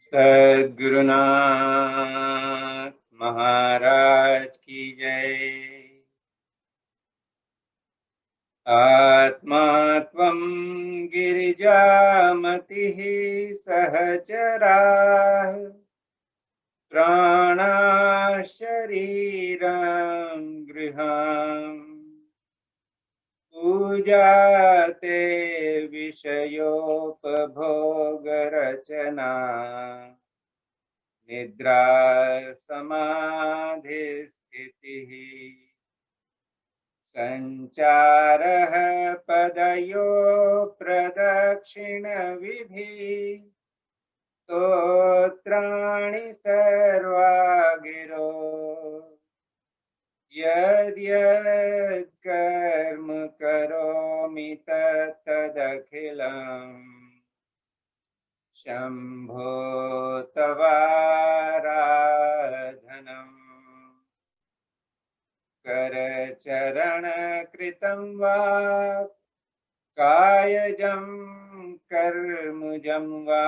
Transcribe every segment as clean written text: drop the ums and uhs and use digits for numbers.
सद्गुरुनाथ महाराज की जय। आत्मा त्वं गिरिजामतिः सहचराः प्राणाः शरीरं गृहम् पूजाते विषयोपभोगरचना निद्रा समाधिस्थितिः संचारः पदयो प्रदक्षिणविधि स्तोत्राणि सर्वा गिरो यद्यत् कर्म करोमि तत्तदखिलम् शम्भो तवाराधनम्। करचरणकृतं वा कायजं कर्मजं वा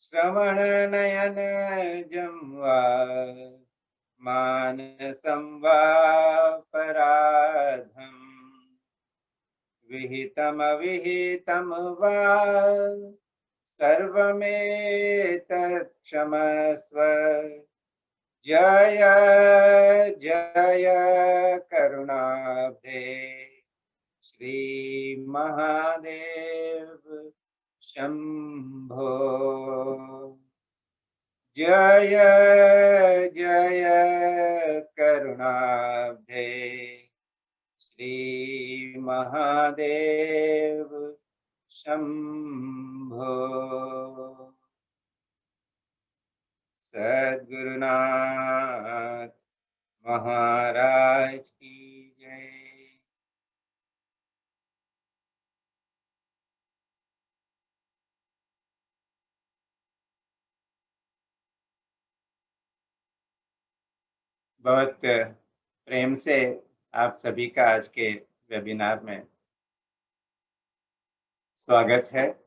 श्रवणनयनजं वा मानसं वा पराधम् विहितमविहितं वा सर्वमेतत् क्षमस्व। जय जय करुणाब्धे श्री महादेव शंभो। जय जय करुणाब्धे श्री महादेव शंभो। सद्गुरुनाथ महाराज की जय। बहुत प्रेम से आप सभी का आज के वेबिनार में स्वागत है।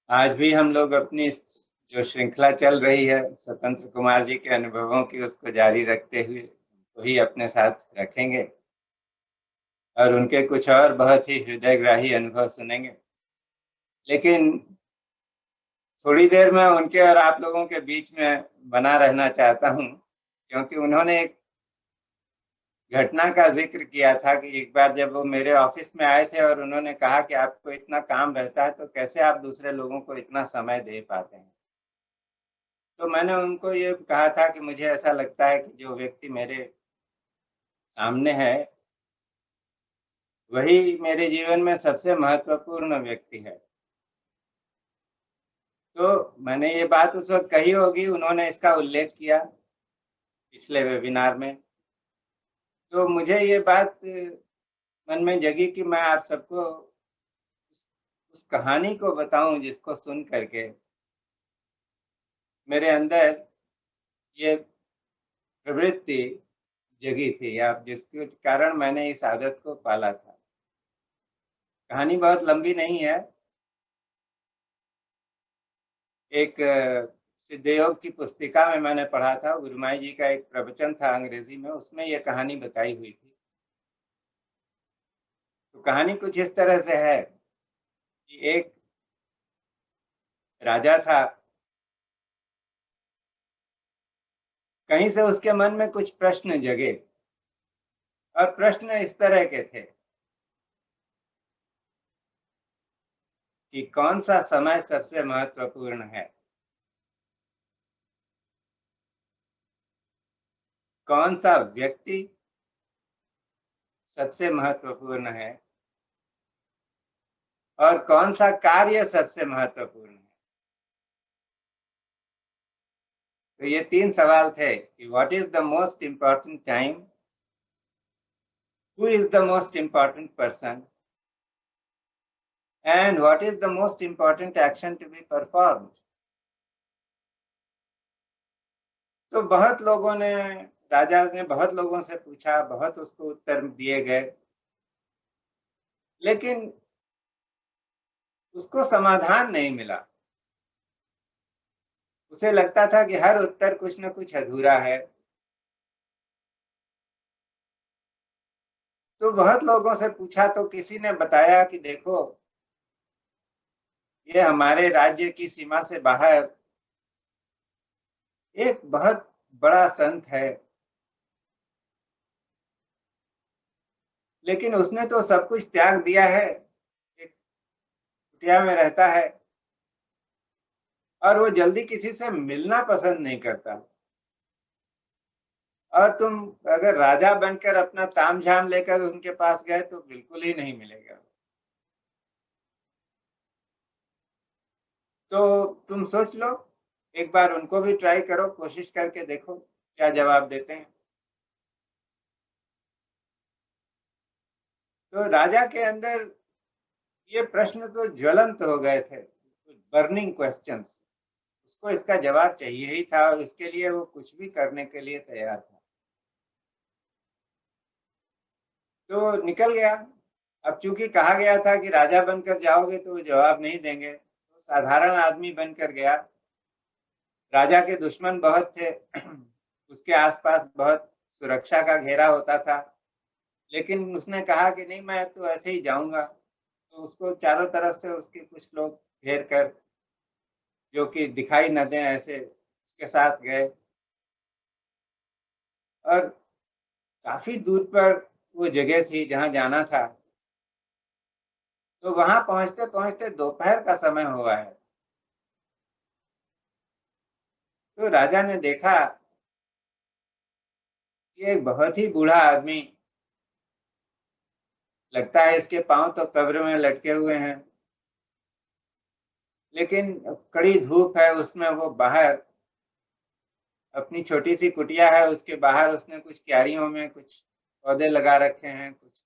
आज भी हम लोग अपनी जो श्रृंखला चल रही है स्वतंत्र कुमार जी के अनुभवों की, उसको जारी रखते हुए वही अपने साथ रखेंगे और उनके कुछ और बहुत ही हृदयग्राही अनुभव सुनेंगे। लेकिन थोड़ी देर में उनके और आप लोगों के बीच में बना रहना चाहता हूं, क्योंकि उन्होंने एक घटना का जिक्र किया था कि एक बार जब वो मेरे ऑफिस में आए थे और उन्होंने कहा कि आपको इतना काम रहता है तो कैसे आप दूसरे लोगों को इतना समय दे पाते हैं। तो मैंने उनको ये कहा था कि मुझे ऐसा लगता है कि जो व्यक्ति मेरे सामने है वही मेरे जीवन में सबसे महत्वपूर्ण व्यक्ति है। तो मैंने ये बात उस वक्त कही होगी, उन्होंने इसका उल्लेख किया पिछले वेबिनार में। तो मुझे ये बात मन में जगी कि मैं आप सबको उस कहानी को बताऊं जिसको सुन करके मेरे अंदर ये प्रवृत्ति जगी थी, या जिसके कारण मैंने इस आदत को पाला था। कहानी बहुत लंबी नहीं है। एक सिद्धयोग की पुस्तिका में मैंने पढ़ा था, गुरुमाई जी का एक प्रवचन था अंग्रेजी में, उसमें यह कहानी बताई हुई थी। तो कहानी कुछ इस तरह से है कि एक राजा था। कहीं से उसके मन में कुछ प्रश्न जगे और प्रश्न इस तरह के थे कि कौन सा समय सबसे महत्वपूर्ण है, कौन सा व्यक्ति सबसे महत्वपूर्ण है और कौन सा कार्य सबसे महत्वपूर्ण है। तो ये तीन सवाल थे कि what is the most important time, who is the most important person, and what is the most important action to be performed. तो बहुत लोगों ने, राजा ने बहुत लोगों से पूछा, बहुत उसको उत्तर दिए गए, लेकिन उसको समाधान नहीं मिला। उसे लगता था कि हर उत्तर कुछ न कुछ अधूरा है। तो बहुत लोगों से पूछा तो किसी ने बताया कि देखो, ये हमारे राज्य की सीमा से बाहर एक बहुत बड़ा संत है, लेकिन उसने तो सब कुछ त्याग दिया है, एक कुटिया में रहता है और वो जल्दी किसी से मिलना पसंद नहीं करता। और तुम अगर राजा बनकर अपना तामझाम लेकर उनके पास गए तो बिल्कुल ही नहीं मिलेगा। तो तुम सोच लो, एक बार उनको भी ट्राई करो, कोशिश करके देखो क्या जवाब देते हैं। तो राजा के अंदर ये प्रश्न तो ज्वलंत हो गए थे, बर्निंग क्वेश्चंस। उसको इसका जवाब चाहिए ही था और इसके लिए वो कुछ भी करने के लिए तैयार था। तो निकल गया। अब चूंकि कहा गया था कि राजा बनकर जाओगे तो वो जवाब नहीं देंगे, तो साधारण आदमी बनकर गया। राजा के दुश्मन बहुत थे उसके आसपास बहुत सुरक्षा का घेरा होता था, लेकिन उसने कहा कि नहीं, मैं तो ऐसे ही जाऊंगा। तो उसको चारों तरफ से उसके कुछ लोग घेर कर, जो कि दिखाई न दें ऐसे, उसके साथ गए। और काफी दूर पर वो जगह थी जहां जाना था। तो वहां पहुंचते पहुंचते दोपहर का समय हुआ है। तो राजा ने देखा कि एक बहुत ही बूढ़ा आदमी, लगता है इसके पांव तो कब्र में लटके हुए हैं, लेकिन कड़ी धूप है, उसमें वो बाहर अपनी छोटी सी कुटिया है, उसके बाहर उसने कुछ क्यारियों में कुछ पौधे लगा रखे हैं, कुछ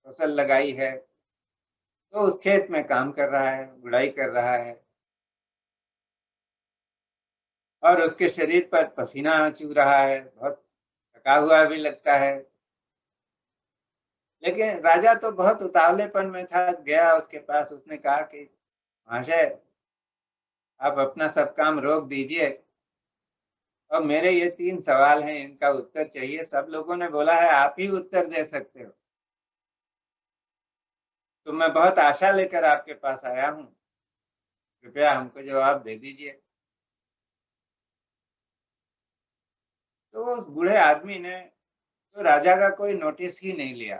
फसल लगाई है। तो उस खेत में काम कर रहा है, गुड़ाई कर रहा है और उसके शरीर पर पसीना चू रहा है, बहुत थका हुआ भी लगता है। लेकिन राजा तो बहुत उतावलेपन में था, गया उसके पास, उसने कहा कि महाशय, आप अपना सब काम रोक दीजिए और मेरे ये 3 सवाल हैं, इनका उत्तर चाहिए। सब लोगों ने बोला है आप ही उत्तर दे सकते हो, तो मैं बहुत आशा लेकर आपके पास आया हूँ, कृपया हमको जवाब दे दीजिए। तो उस बूढ़े आदमी ने तो राजा का कोई नोटिस ही नहीं लिया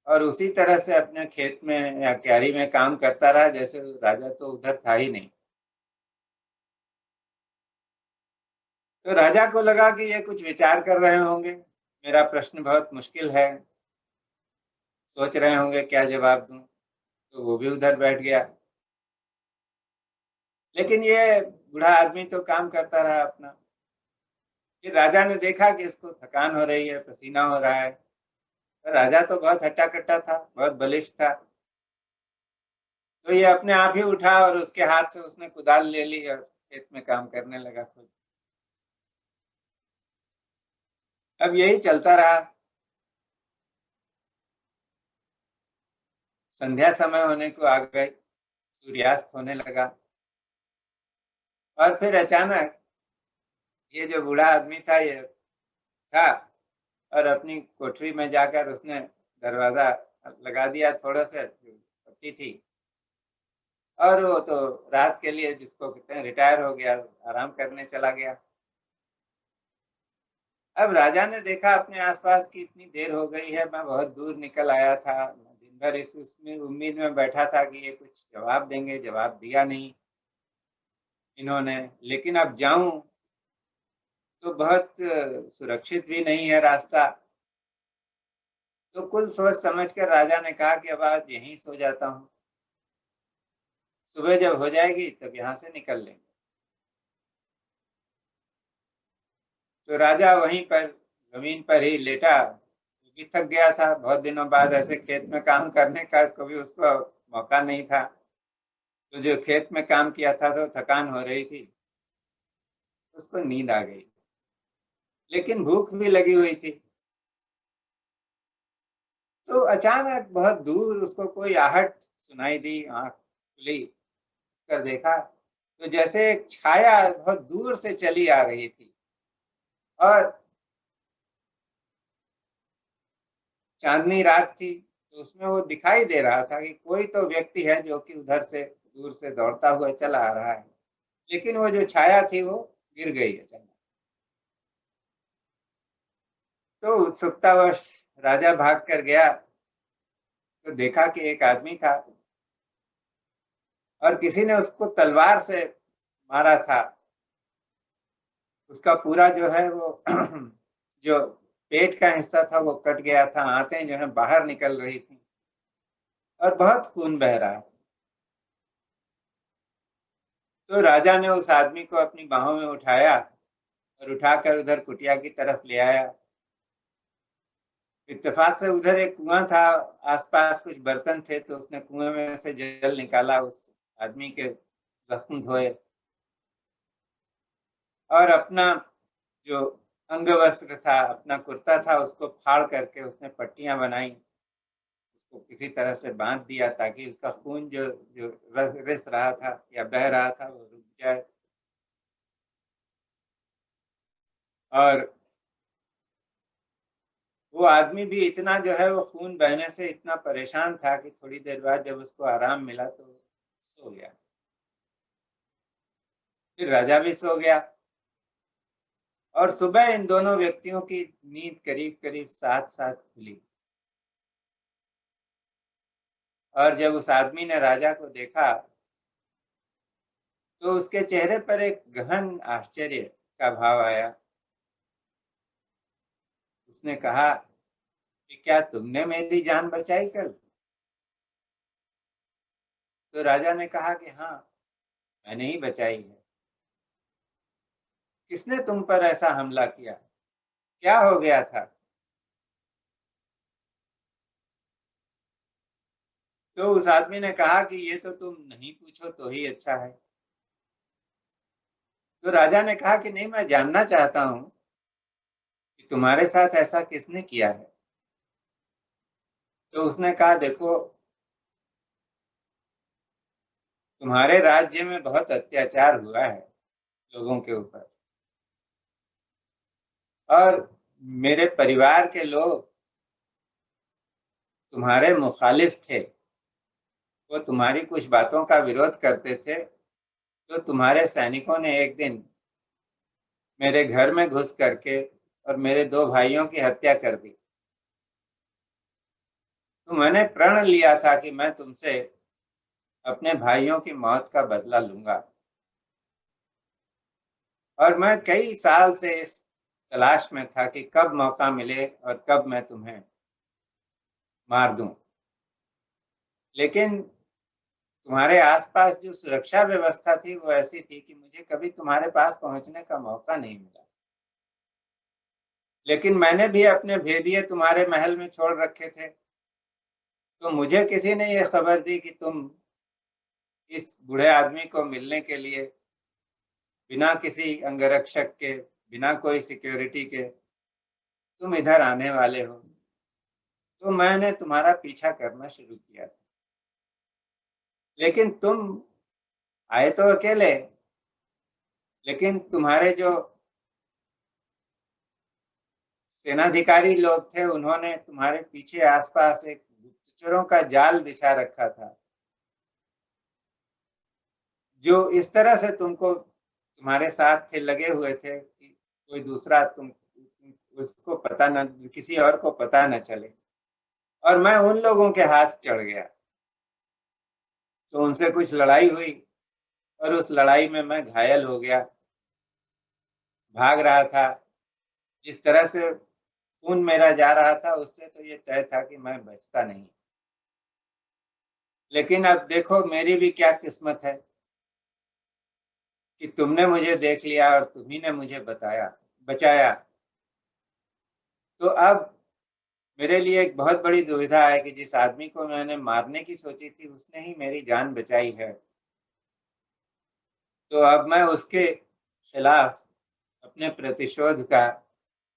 और उसी तरह से अपने खेत में या क्यारी में काम करता रहा, जैसे राजा तो उधर था ही नहीं। तो राजा को लगा कि ये कुछ विचार कर रहे होंगे, मेरा प्रश्न बहुत मुश्किल है, सोच रहे होंगे क्या जवाब दूं। तो वो भी उधर बैठ गया। लेकिन ये बूढ़ा आदमी तो काम करता रहा अपना। फिर राजा ने देखा कि इसको थकान हो रही है, पसीना हो रहा है। तो राजा तो बहुत हट्टा-कट्टा था, बहुत बलिष्ठ था। तो ये अपने आप ही उठा और उसके हाथ से उसने कुदाल ले ली और खेत में काम करने लगा खुद। अब यही चलता रहा। संध्या समय होने को आ गई, सूर्यास्त होने लगा और फिर अचानक ये जो बूढ़ा आदमी था ये था और अपनी कोठरी में जाकर उसने दरवाजा लगा दिया, थोड़ा सा पट्टी थी, और वो तो रात के लिए जिसको कहते हैं रिटायर हो गया, आराम करने चला गया। अब राजा ने देखा अपने आसपास की इतनी देर हो गई है, मैं बहुत दूर निकल आया था, मैं दिन भर इस उसमें उम्मीद में बैठा था कि ये कुछ जवाब देंगे, जवाब दिया नहीं इन्होंने। लेकिन अब जाऊं तो बहुत सुरक्षित भी नहीं है रास्ता। तो कुल सोच समझ कर राजा ने कहा कि अब आज यहीं सो जाता हूँ, सुबह जब हो जाएगी तब यहाँ से निकल लेंगे। तो राजा वहीं पर जमीन पर ही लेटा, वो भी थक गया था, बहुत दिनों बाद ऐसे खेत में काम करने का कभी उसको मौका नहीं था। तो जो खेत में काम किया था तो थकान हो रही थी, उसको नींद आ गई, लेकिन भूख भी लगी हुई थी। तो अचानक बहुत दूर उसको कोई आहट सुनाई दी, आँख खुली कर देखा तो जैसे एक छाया बहुत दूर से चली आ रही थी और चाँदनी रात थी, तो उसमें वो दिखाई दे रहा था कि कोई तो व्यक्ति है जो कि उधर से दूर से दौड़ता हुआ चला आ रहा है। लेकिन वो जो छाया थी वो गिर गई अचानक। तो उत्सुकतावश राजा भाग कर गया, तो देखा कि एक आदमी था और किसी ने उसको तलवार से मारा था। उसका पूरा जो है वो जो पेट का हिस्सा था वो कट गया था, आंतें जो है बाहर निकल रही थी और बहुत खून बह रहा था। तो राजा ने उस आदमी को अपनी बाहों में उठाया और उठाकर उधर कुटिया की तरफ ले आया। इत्तेफाक से उधर एक कुआं था, आसपास कुछ बर्तन थे, तो उसने कुएं में से जल निकाला, उस आदमी के जख्म धोए और अपना जो अंग वस्त्र था, अपना कुर्ता था, उसको फाड़ करके उसने पट्टियां बनाई, उसको किसी तरह से बांध दिया ताकि उसका खून जो जो रिस रहा था या बह रहा था वो रुक जाए। और वो आदमी भी इतना जो है वो खून बहने से इतना परेशान था कि थोड़ी देर बाद जब उसको आराम मिला तो सो गया। फिर राजा भी सो गया और सुबह इन दोनों व्यक्तियों की नींद करीब करीब साथ साथ खुली। और जब उस आदमी ने राजा को देखा तो उसके चेहरे पर एक गहन आश्चर्य का भाव आया। उसने कहा कि क्या तुमने मेरी जान बचाई कल? तो राजा ने कहा कि हाँ, मैंने ही बचाई है। किसने तुम पर ऐसा हमला किया? क्या हो गया था? तो उस आदमी ने कहा कि ये तो तुम नहीं पूछो तो ही अच्छा है। तो राजा ने कहा कि नहीं, मैं जानना चाहता हूँ कि तुम्हारे साथ ऐसा किसने किया है। तो उसने कहा देखो, तुम्हारे राज्य में बहुत अत्याचार हुआ है लोगों के ऊपर और मेरे परिवार के लोग तुम्हारे मुखालिफ थे। वो तुम्हारी कुछ बातों का विरोध करते थे, तो तुम्हारे सैनिकों ने एक दिन मेरे घर में घुस करके और मेरे दो भाइयों की हत्या कर दी। तो मैंने प्रण लिया था कि मैं तुमसे अपने भाइयों की मौत का बदला लूंगा और मैं कई साल से इस तलाश में था कि कब मौका मिले और कब मैं तुम्हें मार दूं। लेकिन तुम्हारे आसपास जो सुरक्षा व्यवस्था थी वो ऐसी थी कि मुझे कभी तुम्हारे पास पहुंचने का मौका नहीं मिला। लेकिन मैंने भी अपने भेदिए तुम्हारे महल में छोड़ रखे थे, तो मुझे किसी ने ये खबर दी कि तुम इस बूढ़े आदमी को मिलने के लिए बिना किसी अंगरक्षक के, बिना कोई सिक्योरिटी के तुम इधर आने वाले हो। तो मैंने तुम्हारा पीछा करना शुरू किया। लेकिन तुम आए तो अकेले, लेकिन तुम्हारे जो सेनाधिकारी लोग थे उन्होंने तुम्हारे पीछे आसपास एक गुप्तचरों का जाल बिछा रखा था, जो इस तरह से तुमको तुम्हारे साथ थे, लगे हुए थे कि कोई दूसरा उसको पता न, किसी और को पता न चले। और मैं उन लोगों के हाथ चढ़ गया, तो उनसे कुछ लड़ाई हुई और उस लड़ाई में मैं घायल हो गया। भाग रहा था, जिस तरह से खून मेरा जा रहा था उससे तो ये तय था कि मैं बचता नहीं। लेकिन अब देखो मेरी भी क्या किस्मत है कि तुमने मुझे देख लिया और तुम्ही ने मुझे बचाया। तो अब मेरे लिए एक बहुत बड़ी दुविधा है कि जिस आदमी को मैंने मारने की सोची थी उसने ही मेरी जान बचाई है। तो अब मैं उसके खिलाफ अपने प्रतिशोध का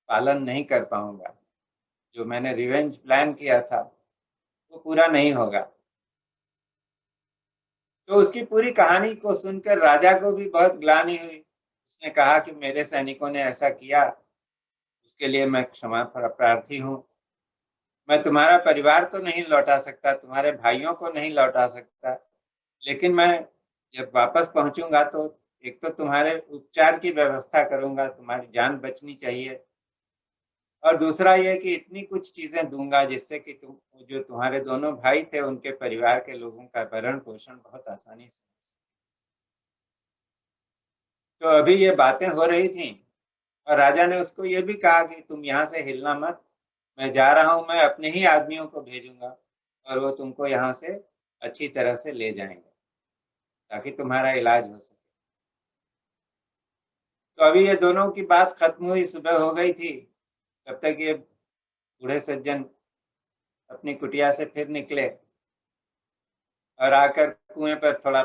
पालन नहीं कर पाऊंगा, जो मैंने रिवेंज प्लान किया था वो पूरा नहीं होगा। तो उसकी पूरी कहानी को सुनकर राजा को भी बहुत ग्लानि हुई। उसने कहा कि मेरे सैनिकों ने ऐसा किया, उसके लिए मैं क्षमा प्रार्थी हूँ। मैं तुम्हारा परिवार तो नहीं लौटा सकता, तुम्हारे भाइयों को नहीं लौटा सकता, लेकिन मैं जब वापस पहुंचूंगा तो एक तो तुम्हारे उपचार की व्यवस्था करूंगा, तुम्हारी जान बचनी चाहिए, और दूसरा ये कि इतनी कुछ चीजें दूंगा जिससे कि तुम, जो तुम्हारे दोनों भाई थे, उनके परिवार के लोगों का भरण पोषण बहुत आसानी से हो सके। तो अभी ये बातें हो रही थी और राजा ने उसको ये भी कहा कि तुम यहाँ से हिलना मत, मैं जा रहा हूँ, मैं अपने ही आदमियों को भेजूंगा और वो तुमको यहाँ से अच्छी तरह से ले जाएंगे ताकि तुम्हारा इलाज हो सके। तो अभी ये दोनों की बात खत्म हुई, सुबह हो गई थी, तब तक ये बूढ़े सज्जन अपनी कुटिया से फिर निकले और आकर कुएं पर थोड़ा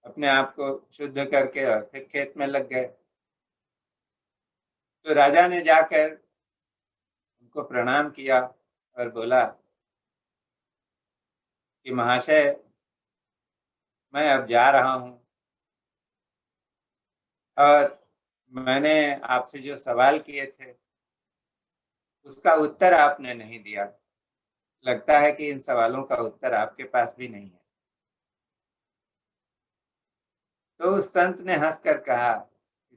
अपने आप को शुद्ध करके और फिर खेत में लग गए। तो राजा ने जाकर उनको प्रणाम किया और बोला कि महाशय, मैं अब जा रहा हूँ और मैंने आपसे जो सवाल किए थे उसका उत्तर आपने नहीं दिया। लगता है कि इन सवालों का उत्तर आपके पास भी नहीं है। तो उस संत ने हंसकर कहा,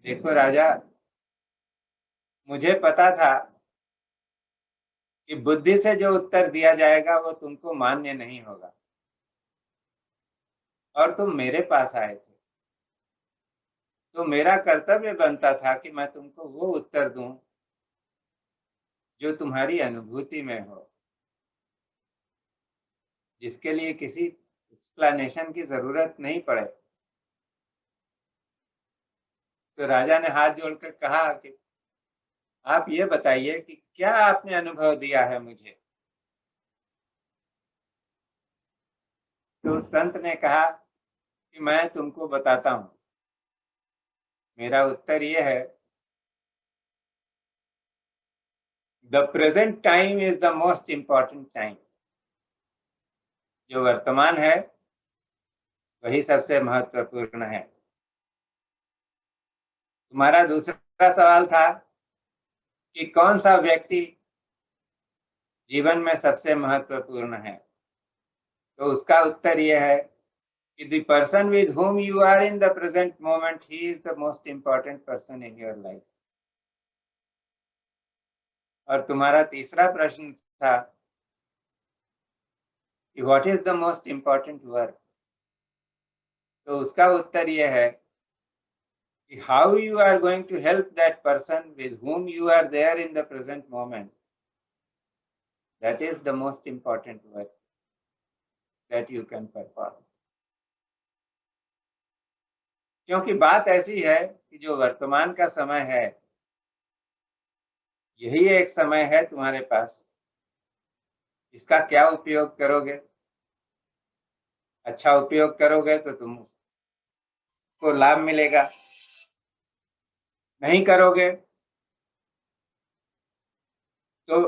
देखो राजा, मुझे पता था कि बुद्धि से जो उत्तर दिया जाएगा वो तुमको मान्य नहीं होगा, और तुम मेरे पास आए थे, तो मेरा कर्तव्य बनता था कि मैं तुमको वो उत्तर दूं जो तुम्हारी अनुभूति में हो, जिसके लिए किसी एक्सप्लेनेशन की जरूरत नहीं पड़े। तो राजा ने हाथ जोड़कर कहा कि आप ये बताइए कि क्या आपने अनुभव दिया है मुझे। तो उस संत ने कहा कि मैं तुमको बताता हूँ। मेरा उत्तर ये है, the present time is the most important time. जो वर्तमान है वही सबसे महत्वपूर्ण है। तुम्हारा दूसरा सवाल था कि कौन सा व्यक्ति जीवन में सबसे महत्वपूर्ण है, तो उसका उत्तर यह है कि the person with whom you are in the present moment, he is the most important person in your life। और तुम्हारा तीसरा प्रश्न था कि what is the most important work, तो उसका उत्तर यह है कि how you are going to help that person with whom you are there in the present moment, that is the most important work that you can perform। क्योंकि बात ऐसी है कि जो वर्तमान का समय है, यही एक समय है तुम्हारे पास। इसका क्या उपयोग करोगे? अच्छा उपयोग करोगे तो तुमको लाभ मिलेगा, नहीं करोगे तो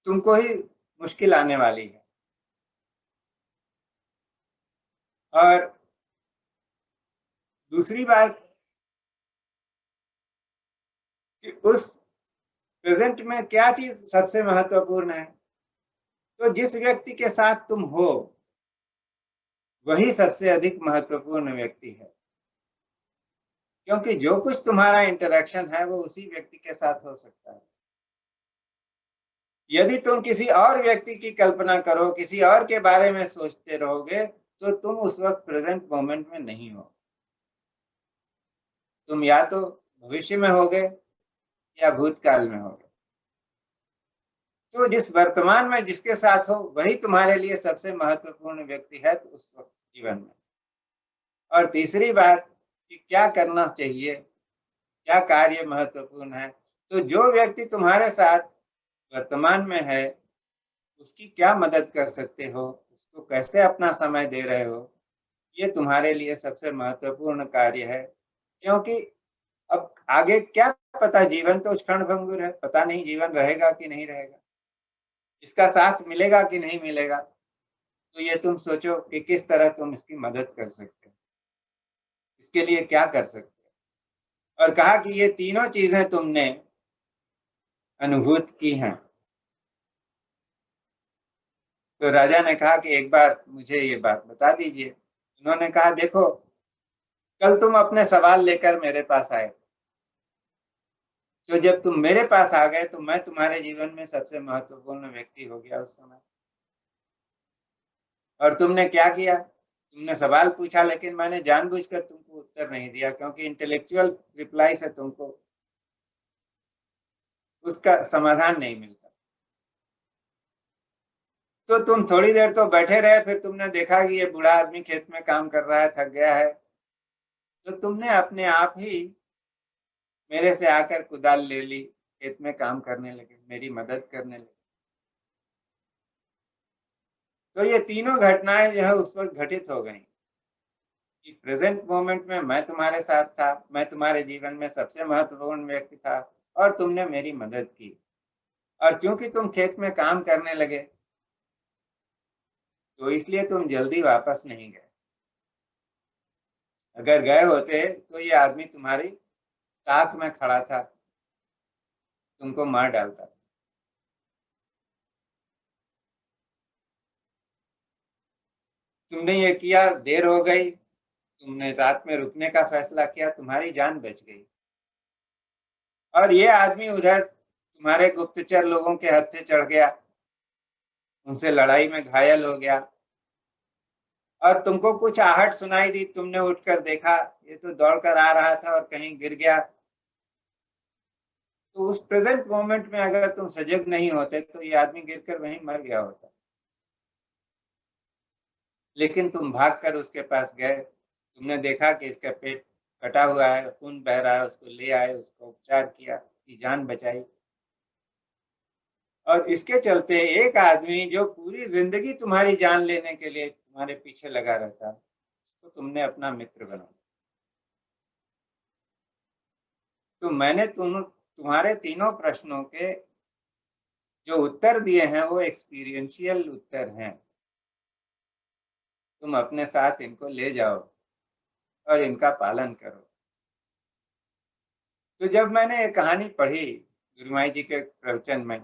तुमको ही मुश्किल आने वाली है। और दूसरी बात कि उस प्रेजेंट में क्या चीज सबसे महत्वपूर्ण है, तो जिस व्यक्ति के साथ तुम हो वही सबसे अधिक महत्वपूर्ण व्यक्ति है। क्योंकि जो कुछ तुम्हारा इंटरेक्शन है वो उसी व्यक्ति के साथ हो सकता है। यदि तुम किसी और व्यक्ति की कल्पना करो, किसी और के बारे में सोचते रहोगे, तो तुम उस वक्त प्रेजेंट मोमेंट में नहीं हो। तुम या तो भविष्य में होगे या भूतकाल में होगे। तो जिस वर्तमान में जिसके साथ हो वही तुम्हारे लिए सबसे महत्वपूर्ण व्यक्ति है तो उस वक्त जीवन में। और तीसरी बात कि क्या करना चाहिए, क्या कार्य महत्वपूर्ण है, तो जो व्यक्ति तुम्हारे साथ वर्तमान में है उसकी क्या मदद कर सकते हो, उसको कैसे अपना समय दे रहे हो, ये तुम्हारे लिए सबसे महत्वपूर्ण कार्य है। क्योंकि अब आगे क्या पता, जीवन तो क्षणभंगुर है, पता नहीं जीवन रहेगा कि नहीं रहेगा। इसका साथ मिलेगा कि नहीं मिलेगा, तो ये तुम सोचो कि किस तरह तुम इसकी मदद कर सकते हो, इसके लिए क्या कर सकते हो। और कहा कि ये तीनों चीजें तुमने अनुभूत की हैं। तो राजा ने कहा कि एक बार मुझे ये बात बता दीजिए। उन्होंने कहा, देखो, कल तुम अपने सवाल लेकर मेरे पास आए, तो जब तुम मेरे पास आ गए तो मैं तुम्हारे जीवन में सबसे महत्वपूर्ण व्यक्ति हो गया उस समय। और तुमने क्या किया? तुमने सवाल पूछा, लेकिन मैंने जानबूझकर तुमको उत्तर नहीं दिया, क्योंकि इंटेलेक्चुअल रिप्लाई से तुमको उसका समाधान नहीं मिलता। तो तुम थोड़ी देर तो बैठे रहे, फिर तुमने देखा कि ये बूढ़ा आदमी खेत में काम कर रहा है, थक गया है, तो तुमने अपने आप ही मेरे से आकर कुदाल ले ली, खेत में काम करने लगे, मेरी मदद करने लगे। तो ये तीनों घटनाएं जो है उस वक्त घटित हो गई कि प्रेजेंट मोमेंट में मैं तुम्हारे साथ था, मैं तुम्हारे जीवन में सबसे महत्वपूर्ण व्यक्ति था, और तुमने मेरी मदद की। और चूंकि तुम खेत में काम करने लगे, तो इसलिए तुम जल्दी वापस नहीं गए। अगर गए होते तो ये आदमी तुम्हारी ताक में खड़ा था, तुमको मार डालता। तुमने ये किया, देर हो गई, तुमने रात में रुकने का फैसला किया, तुम्हारी जान बच गई। और ये आदमी उधर तुम्हारे गुप्तचर लोगों के हत्थे चढ़ गया, उनसे लड़ाई में घायल हो गया, और तुमको कुछ आहट सुनाई दी, तुमने उठकर देखा, ये तो दौड़कर आ रहा था और कहीं गिर गया। तो उस प्रेजेंट मोमेंट में अगर तुम सजग नहीं होते तो ये आदमी गिरकर वहीं मर गया होता। लेकिन तुम भागकर उसके पास गए, तुमने देखा कि इसका पेट कटा हुआ है, खून बह रहा है, उसको ले आए, उसको उपचार किया, उसकी जान बचाई। और इसके चलते एक आदमी जो पूरी जिंदगी तुम्हारी जान लेने के लिए तुम्हारे पीछे लगा रहता, उसको तुमने अपना मित्र बना। तो मैंने तुम्हारे तीनों प्रश्नों के जो उत्तर दिए हैं वो एक्सपीरियंशियल उत्तर हैं। तुम अपने साथ इनको ले जाओ और इनका पालन करो। तो जब मैंने ये कहानी पढ़ी गुरुमाई जी के प्रवचन में,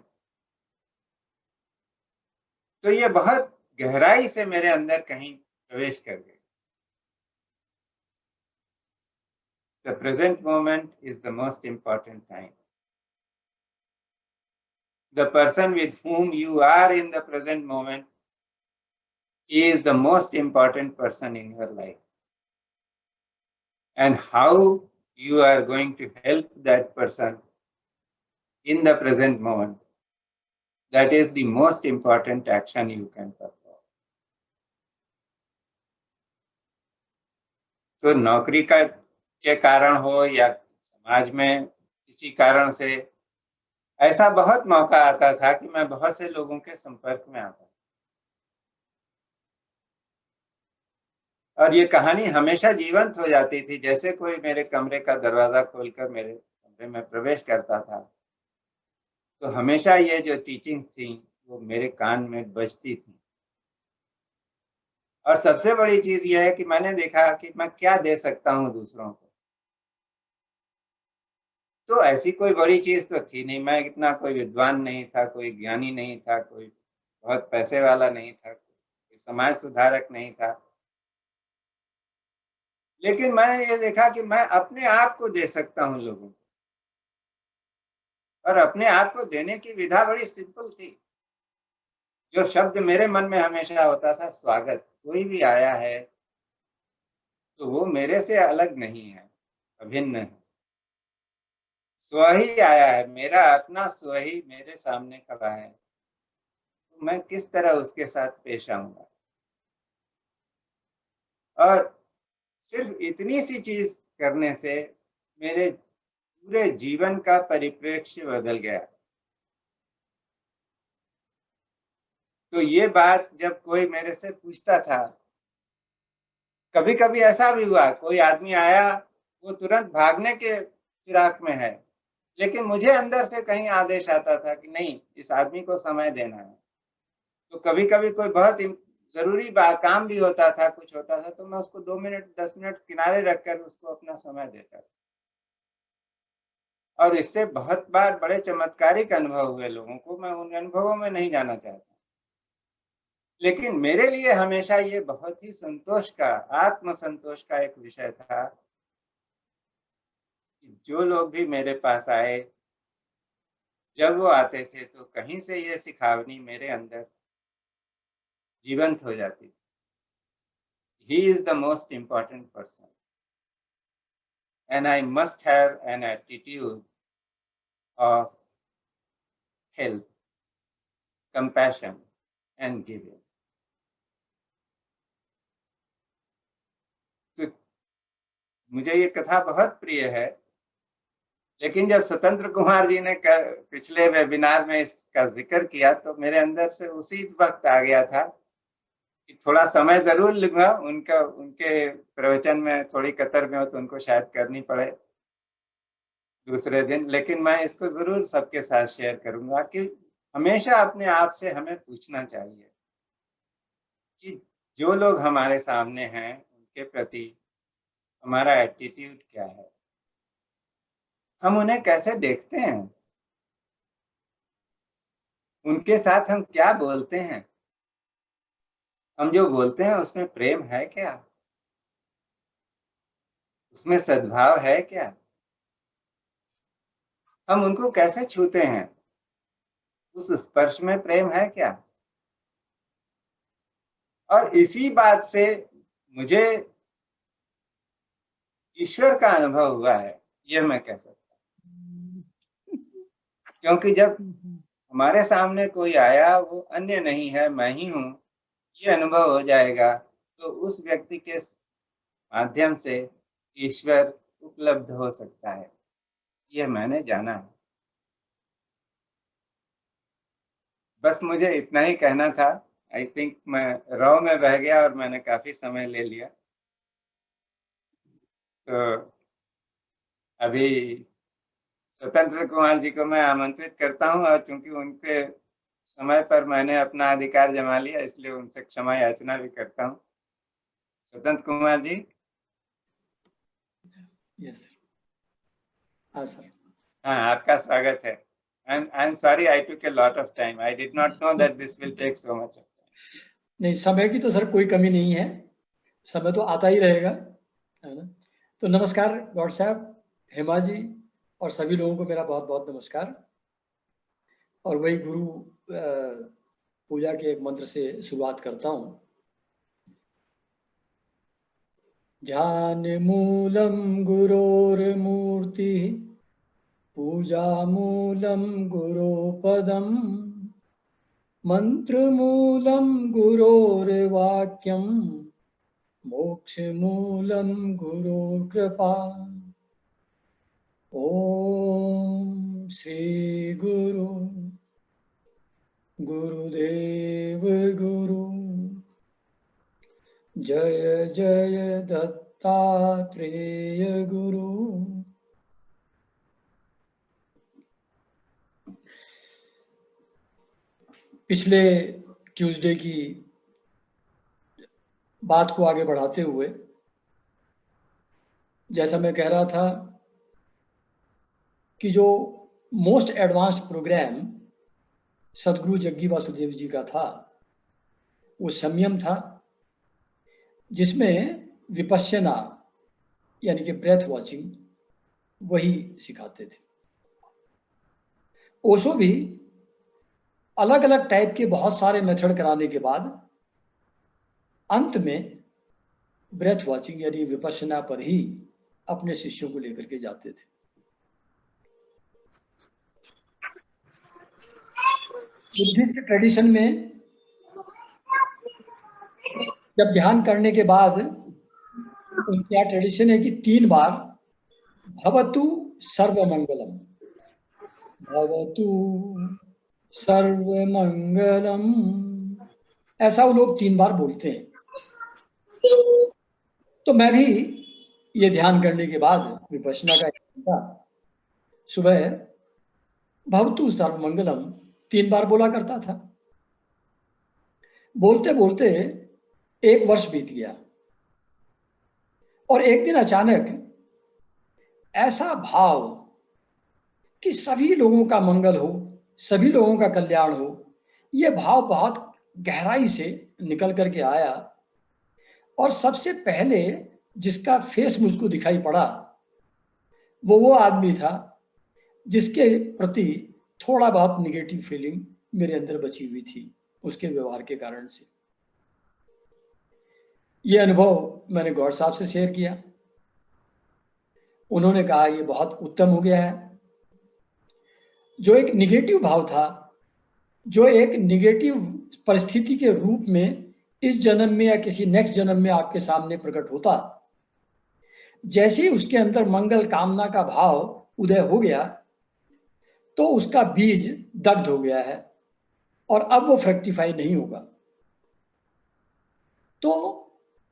तो ये बहुत गहराई से मेरे अंदर कहीं प्रवेश कर गई। The present moment is the most important time. The person with whom you are in the present moment is the most important person in your life. And how you are going to help that person in the present moment, that is the most important action you can perform. तो नौकरी का के कारण हो या समाज में किसी कारण से, ऐसा बहुत मौका आता था कि मैं बहुत से लोगों के संपर्क में आता। और ये कहानी हमेशा जीवंत हो जाती थी, जैसे कोई मेरे कमरे का दरवाजा खोलकर मेरे कमरे में प्रवेश करता था, तो हमेशा ये जो टीचिंग थी वो मेरे कान में बजती थी। और सबसे बड़ी चीज ये है कि मैंने देखा कि मैं क्या दे सकता हूँ दूसरों को। तो ऐसी कोई बड़ी चीज तो थी नहीं, मैं इतना कोई विद्वान नहीं था, कोई ज्ञानी नहीं था, कोई बहुत पैसे वाला नहीं था, कोई समाज सुधारक नहीं था। लेकिन मैंने ये देखा कि मैं अपने आप को दे सकता हूँ लोगों को। और अपने आप को देने की विधा बड़ी सिंपल थी। जो शब्द मेरे मन में हमेशा होता था, स्वागत। कोई भी आया है तो वो मेरे से अलग नहीं है, अभिन्न है। स्व ही आया है, मेरा अपना स्व ही मेरे सामने खड़ा है, तो मैं किस तरह उसके साथ पेश आऊंगा। और सिर्फ इतनी सी चीज करने से मेरे पूरे जीवन का परिप्रेक्ष्य बदल गया। तो ये बात जब कोई मेरे से पूछता था, कभी कभी ऐसा भी हुआ, कोई आदमी आया, वो तुरंत भागने के फिराक में है, लेकिन मुझे अंदर से कहीं आदेश आता था कि नहीं, इस आदमी को समय देना है, तो कभी कभी कोई बहुत जरूरी काम भी होता था, कुछ होता था, तो मैं उसको 2 मिनट 10 मिनट किनारे रखकर उसको अपना समय देता था। और इससे बहुत बार बड़े चमत्कारिक अनुभव हुए लोगों को, मैं उन अनुभवों में नहीं जाना चाहता। लेकिन मेरे लिए हमेशा ये बहुत ही संतोष का, आत्म संतोष का एक विषय था कि जो लोग भी मेरे पास आए, जब वो आते थे तो कहीं से ये सिखावनी मेरे अंदर जीवंत हो जाती थी। He is the most important person and I must have an attitude of help, compassion and giving. तो मुझे ये कथा बहुत प्रिय है, लेकिन जब स्वतंत्र कुमार जी ने पिछले वेबिनार में इसका जिक्र किया तो मेरे अंदर से उसी वक्त आ गया था कि थोड़ा समय जरूर लूंगा, उनके प्रवचन में थोड़ी कतर में हो तो उनको शायद करनी पड़े दूसरे दिन, लेकिन मैं इसको जरूर सबके साथ शेयर करूंगा कि हमेशा अपने आप से हमें पूछना चाहिए कि जो लोग हमारे सामने हैं उनके प्रति हमारा एटीट्यूड क्या है, हम उन्हें कैसे देखते हैं, उनके साथ हम क्या बोलते हैं, हम जो बोलते हैं उसमें प्रेम है क्या, उसमें सद्भाव है क्या, हम उनको कैसे छूते हैं, उस स्पर्श में प्रेम है क्या। और इसी बात से मुझे ईश्वर का अनुभव हुआ है, ये मैं कह सकता हूँ। क्योंकि जब हमारे सामने कोई आया, वो अन्य नहीं है, मैं ही हूँ, ये अनुभव हो जाएगा, तो उस व्यक्ति के माध्यम से ईश्वर उपलब्ध हो सकता है, ये मैंने जाना है। बस मुझे इतना ही कहना था। आई थिंक मैं रॉ में बह गया और मैंने काफी समय ले लिया, तो अभी स्वतंत्र कुमार जी को मैं आमंत्रित करता हूँ, और चूंकि उनके समय पर मैंने अपना अधिकार जमा लिया, इसलिए उनसे क्षमा याचना भी करता हूँ। स्वतंत्र कुमार जी। Yes sir. हाँ सर। हाँ, आपका स्वागत है। I'm sorry I took a lot of time. I did not know that this will take so much of time. नहीं, समय की तो सर कोई कमी नहीं है, समय तो आता ही रहेगा, है ना। तो नमस्कार गौड़ साहब, हेमा जी और सभी लोगों को मेरा बहुत बहुत नमस्कार। और वही गुरु पूजा के एक मंत्र से शुरुआत करता हूँ। ध्यान मूलम गुरोर्मूर्ति, पूजा मूलम गुरोपदम, मंत्र मूलम गुरोर्वाक्यम, मोक्ष मूलम गुरोर्कृपा। ओम श्री गुरु गुरुदेव गुरु, जय जय दत्तात्रेय गुरु। पिछले ट्यूसडे की बात को आगे बढ़ाते हुए, जैसा मैं कह रहा था कि जो मोस्ट एडवांस्ड प्रोग्राम सदगुरु जग्गी वासुदेव जी का था, वो संयम था, जिसमें विपश्यना यानी कि ब्रेथ वॉचिंग वही सिखाते थे। ओशो भी अलग अलग टाइप के बहुत सारे मेथड कराने के बाद अंत में ब्रेथ वॉचिंग यानी विपश्यना पर ही अपने शिष्यों को लेकर के जाते थे। बुद्धिस्ट ट्रेडिशन में जब ध्यान करने के बाद उनका ट्रेडिशन है कि 3 बार भवतु सर्वमंगलम, भवतु सर्वमंगलम, ऐसा वो लोग 3 बार बोलते हैं। तो मैं भी ये ध्यान करने के बाद विपश्यना का घंटा सुबह भवतु सर्वमंगलम 3 बार बोला करता था। बोलते बोलते 1 वर्ष बीत गया और एक दिन अचानक ऐसा भाव कि सभी लोगों का मंगल हो, सभी लोगों का कल्याण हो, ये भाव बहुत गहराई से निकल करके आया। और सबसे पहले जिसका फेस मुझको दिखाई पड़ा वो आदमी था जिसके प्रति थोड़ा बहुत निगेटिव फीलिंग मेरे अंदर बची हुई थी उसके व्यवहार के कारण से। ये अनुभव मैंने गौर साहब से शेयर किया। उन्होंने कहा ये बहुत उत्तम हो गया है। जो एक निगेटिव भाव था, जो एक निगेटिव परिस्थिति के रूप में इस जन्म में या किसी नेक्स्ट जन्म में आपके सामने प्रकट होता, जैसे ही उसके अंदर मंगल कामना का भाव उदय हो गया तो उसका बीज दग्ध हो गया है और अब वो फ्रैक्टिफाई नहीं होगा। तो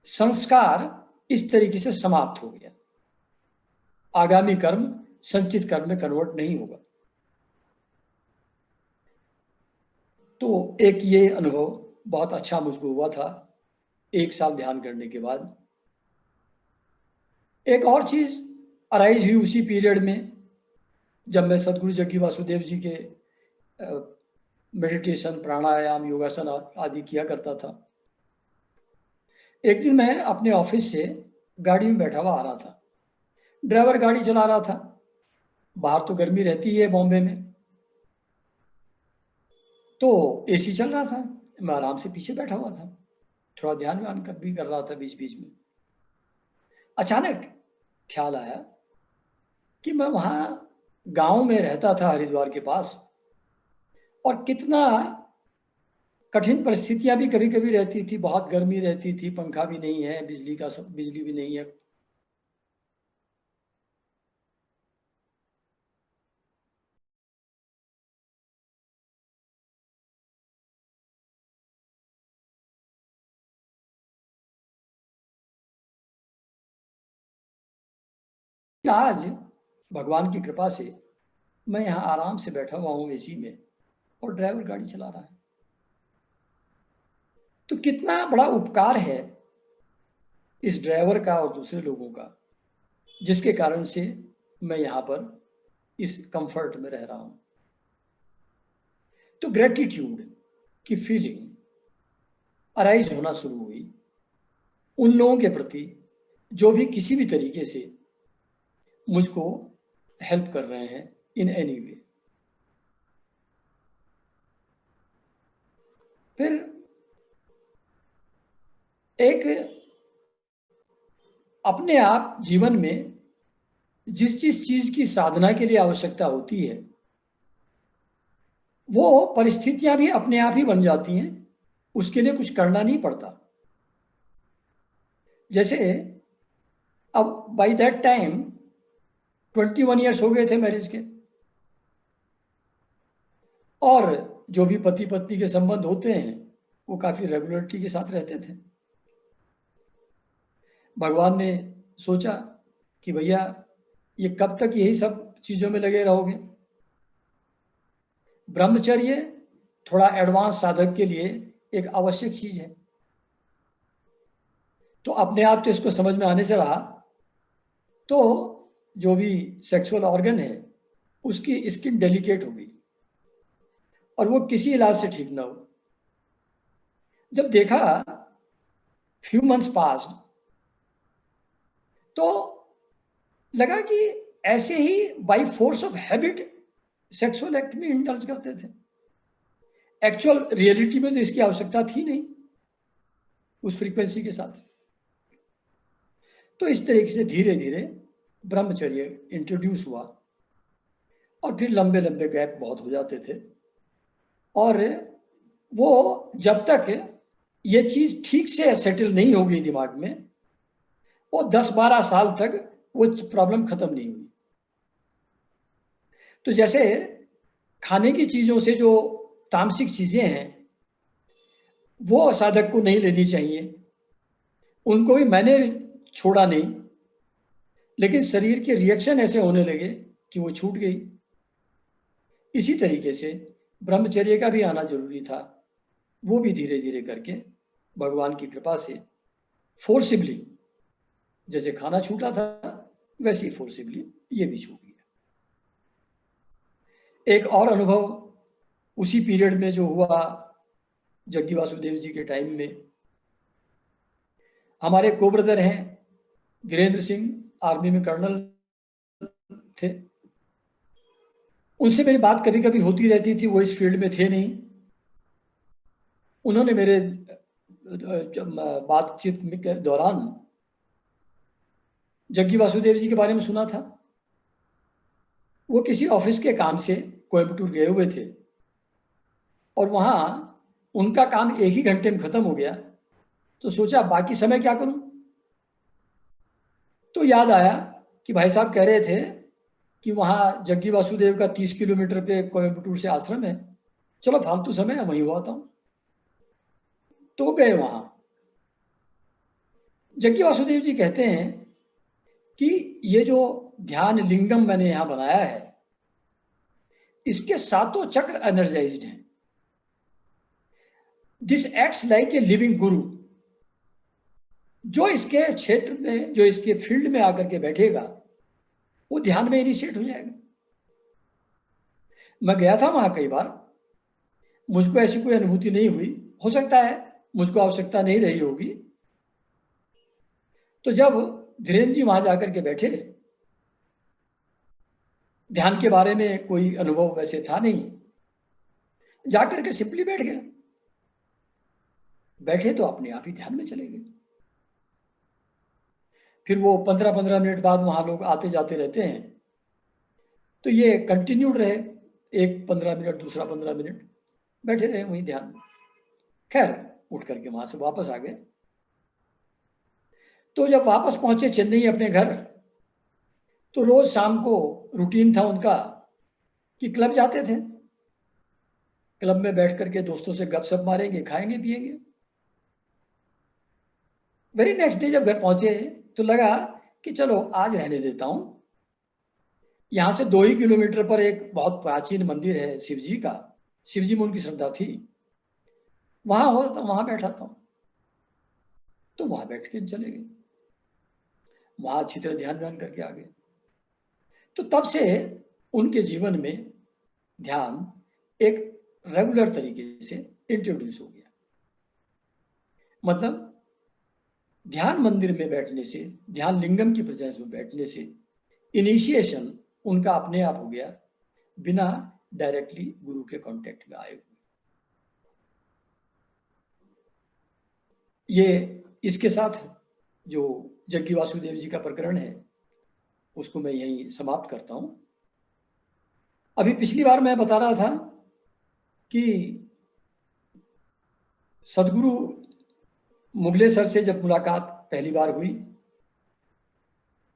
संस्कार इस तरीके से समाप्त हो गया। आगामी कर्म संचित कर्म में कन्वर्ट नहीं होगा। तो एक ये अनुभव बहुत अच्छा मुझको हुआ था 1 साल ध्यान करने के बाद। एक और चीज अराइज हुई उसी पीरियड में जब मैं सदगुरु जग्गी वासुदेव जी के मेडिटेशन, प्राणायाम, योगासन आदि किया करता था। एक दिन मैं अपने ऑफिस से गाड़ी में बैठा हुआ आ रहा था। ड्राइवर गाड़ी चला रहा था। बाहर तो गर्मी रहती है बॉम्बे में, तो एसी चल रहा था। मैं आराम से पीछे बैठा हुआ था, थोड़ा ध्यान व्यान भी कर रहा था बीच बीच में। अचानक ख्याल आया कि मैं वहाँ गांव में रहता था हरिद्वार के पास, और कितना कठिन परिस्थितियां भी कभी कभी रहती थी। बहुत गर्मी रहती थी, पंखा भी नहीं है, बिजली भी नहीं है। आज भगवान की कृपा से मैं यहाँ आराम से बैठा हुआ हूँ एसी में और ड्राइवर गाड़ी चला रहा है। तो कितना बड़ा उपकार है इस ड्राइवर का और दूसरे लोगों का, जिसके कारण से मैं यहाँ पर इस कंफर्ट में रह रहा हूं। तो ग्रेटिट्यूड की फीलिंग अराइज होना शुरू हुई उन लोगों के प्रति जो भी किसी भी तरीके से मुझको हेल्प कर रहे हैं इन एनी वे। फिर एक अपने आप जीवन में जिस जिस चीज की साधना के लिए आवश्यकता होती है वो परिस्थितियां भी अपने आप ही बन जाती हैं, उसके लिए कुछ करना नहीं पड़ता। जैसे अब बाय दैट टाइम 21 ईयर्स हो गए थे मैरिज के, और जो भी पति पत्नी के संबंध होते हैं वो काफी रेगुलरिटी के साथ रहते थे। भगवान ने सोचा कि भैया ये कब तक यही सब चीजों में लगे रहोगे। ब्रह्मचर्य थोड़ा एडवांस साधक के लिए एक आवश्यक चीज है। तो अपने आप तो इसको समझ में आने से रहा, तो जो भी सेक्सुअल ऑर्गन है उसकी स्किन डेलिकेट हो गई और वो किसी इलाज से ठीक ना हो। जब देखा फ्यू मंथ्स पास्ड, तो लगा कि ऐसे ही by force of habit sexual act में इंडल्ज करते थे। एक्चुअल रियलिटी में तो इसकी आवश्यकता थी नहीं उस फ्रीक्वेंसी के साथ। तो इस तरीके से धीरे धीरे ब्रह्मचर्य इंट्रोड्यूस हुआ और फिर लंबे लंबे गैप बहुत हो जाते थे। और वो जब तक ये चीज ठीक से सेटल नहीं हो गई दिमाग में, वो 10-12 साल तक वो प्रॉब्लम खत्म नहीं हुई। तो जैसे खाने की चीजों से जो तामसिक चीजें हैं वो साधक को नहीं लेनी चाहिए, उनको भी मैंने छोड़ा नहीं, लेकिन शरीर के रिएक्शन ऐसे होने लगे कि वो छूट गई। इसी तरीके से ब्रह्मचर्य का भी आना जरूरी था। वो भी धीरे धीरे करके भगवान की कृपा से फोर्सिबली, जैसे खाना छूटा था वैसे ही फोर्सिबली ये भी छूट गया। एक और अनुभव उसी पीरियड में जो हुआ, जग्गी वासुदेव जी के टाइम में, हमारे को ब्रदर हैं धीरेन्द्र सिंह, आर्मी में कर्नल थे। उनसे मेरी बात कभी कभी होती रहती थी, वो इस फील्ड में थे नहीं। उन्होंने मेरे बातचीत के दौरान जग्गी वासुदेव जी के बारे में सुना था। वो किसी ऑफिस के काम से कोयम्बटूर गए हुए थे और वहाँ उनका काम 1 ही घंटे में खत्म हो गया। तो सोचा बाकी समय क्या करूं, तो याद आया कि भाई साहब कह रहे थे कि वहाँ जग्गी वासुदेव का 30 किलोमीटर पे कोयम्बटूर से आश्रम है, चलो फालतू समय वहीं हुआ था। तो गए वहाँ। जग्गी वासुदेव जी कहते हैं कि ये जो ध्यान लिंगम मैंने यहाँ बनाया है, इसके 7 चक्र एनर्जाइज्ड हैं। This acts like a living गुरु। जो इसके क्षेत्र में, जो इसके फील्ड में आकर के बैठेगा वो ध्यान में इनिशिएट हो जाएगा। मैं गया था वहां कई बार, मुझको ऐसी कोई अनुभूति नहीं हुई, हो सकता है मुझको आवश्यकता नहीं रही होगी। तो जब धीरेन्द्र जी वहां जाकर के बैठे, ध्यान के बारे में कोई अनुभव वैसे था नहीं, जाकर के सिंपली बैठ गए। बैठे तो अपने आप ही ध्यान में चले गए। फिर वो 15-15 मिनट बाद वहां लोग आते जाते रहते हैं, तो ये कंटिन्यूड रहे, एक 15 मिनट, दूसरा 15 मिनट बैठे रहे वहीं ध्यान में। खैर उठ करके वहां से वापस आ गए। तो जब वापस पहुंचे चेन्नई अपने घर, तो रोज शाम को रूटीन था उनका कि क्लब जाते थे। क्लब में बैठ करके दोस्तों से गपशप मारेंगे, खाएंगे पिएंगे। वेरी नेक्स्ट डे जब घर पहुंचे तो लगा कि चलो आज रहने देता हूं। यहां से 2 ही किलोमीटर पर एक बहुत प्राचीन मंदिर है शिव जी का, शिव जी में उनकी श्रद्धा थी, वहां हो तो वहां बैठा था। तो वहां बैठ के चले गए, वहां अच्छी तरह ध्यान करके आ गए। तो तब से उनके जीवन में ध्यान एक रेगुलर तरीके से इंट्रोड्यूस हो गया। मतलब ध्यान मंदिर में बैठने से, ध्यान लिंगम की प्रेजेंस में बैठने से इनिशिएशन उनका अपने आप हो गया, बिना डायरेक्टली गुरु के कांटेक्ट में आए हुए। ये इसके साथ जो जग्गी वासुदेव जी का प्रकरण है उसको मैं यहीं समाप्त करता हूं। अभी पिछली बार मैं बता रहा था कि सदगुरु मुगले सर से जब मुलाकात पहली बार हुई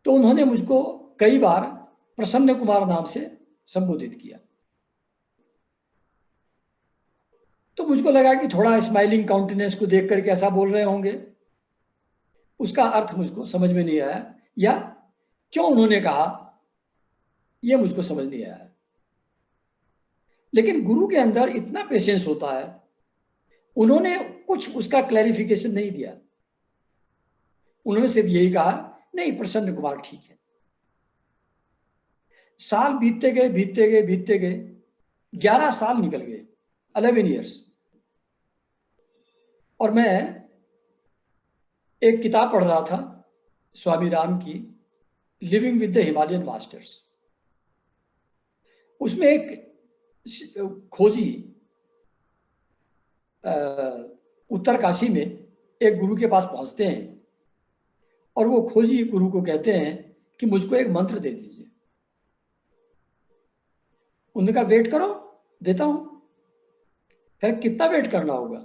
तो उन्होंने मुझको कई बार प्रसन्न कुमार नाम से संबोधित किया। तो मुझको लगा कि थोड़ा स्माइलिंग काउंटेनेंस को देख करके ऐसा बोल रहे होंगे। उसका अर्थ मुझको समझ में नहीं आया, या क्यों उन्होंने कहा यह मुझको समझ नहीं आया। लेकिन गुरु के अंदर इतना पेशेंस होता है, उन्होंने कुछ उसका क्लैरिफिकेशन नहीं दिया। उन्होंने सिर्फ यही कहा, नहीं प्रसन्न कुमार ठीक है। साल बीतते गए बीतते गए बीतते गए, 11 साल निकल गए, 11 ईयर्स। और मैं एक किताब पढ़ रहा था स्वामी राम की, living with the Himalayan masters. उसमें एक खोजी उत्तरकाशी में एक गुरु के पास पहुंचते हैं और वो खोजी गुरु को कहते हैं कि मुझको एक मंत्र दे दीजिए। उन्होंने कहा वेट करो, देता हूं। फिर कितना वेट करना होगा?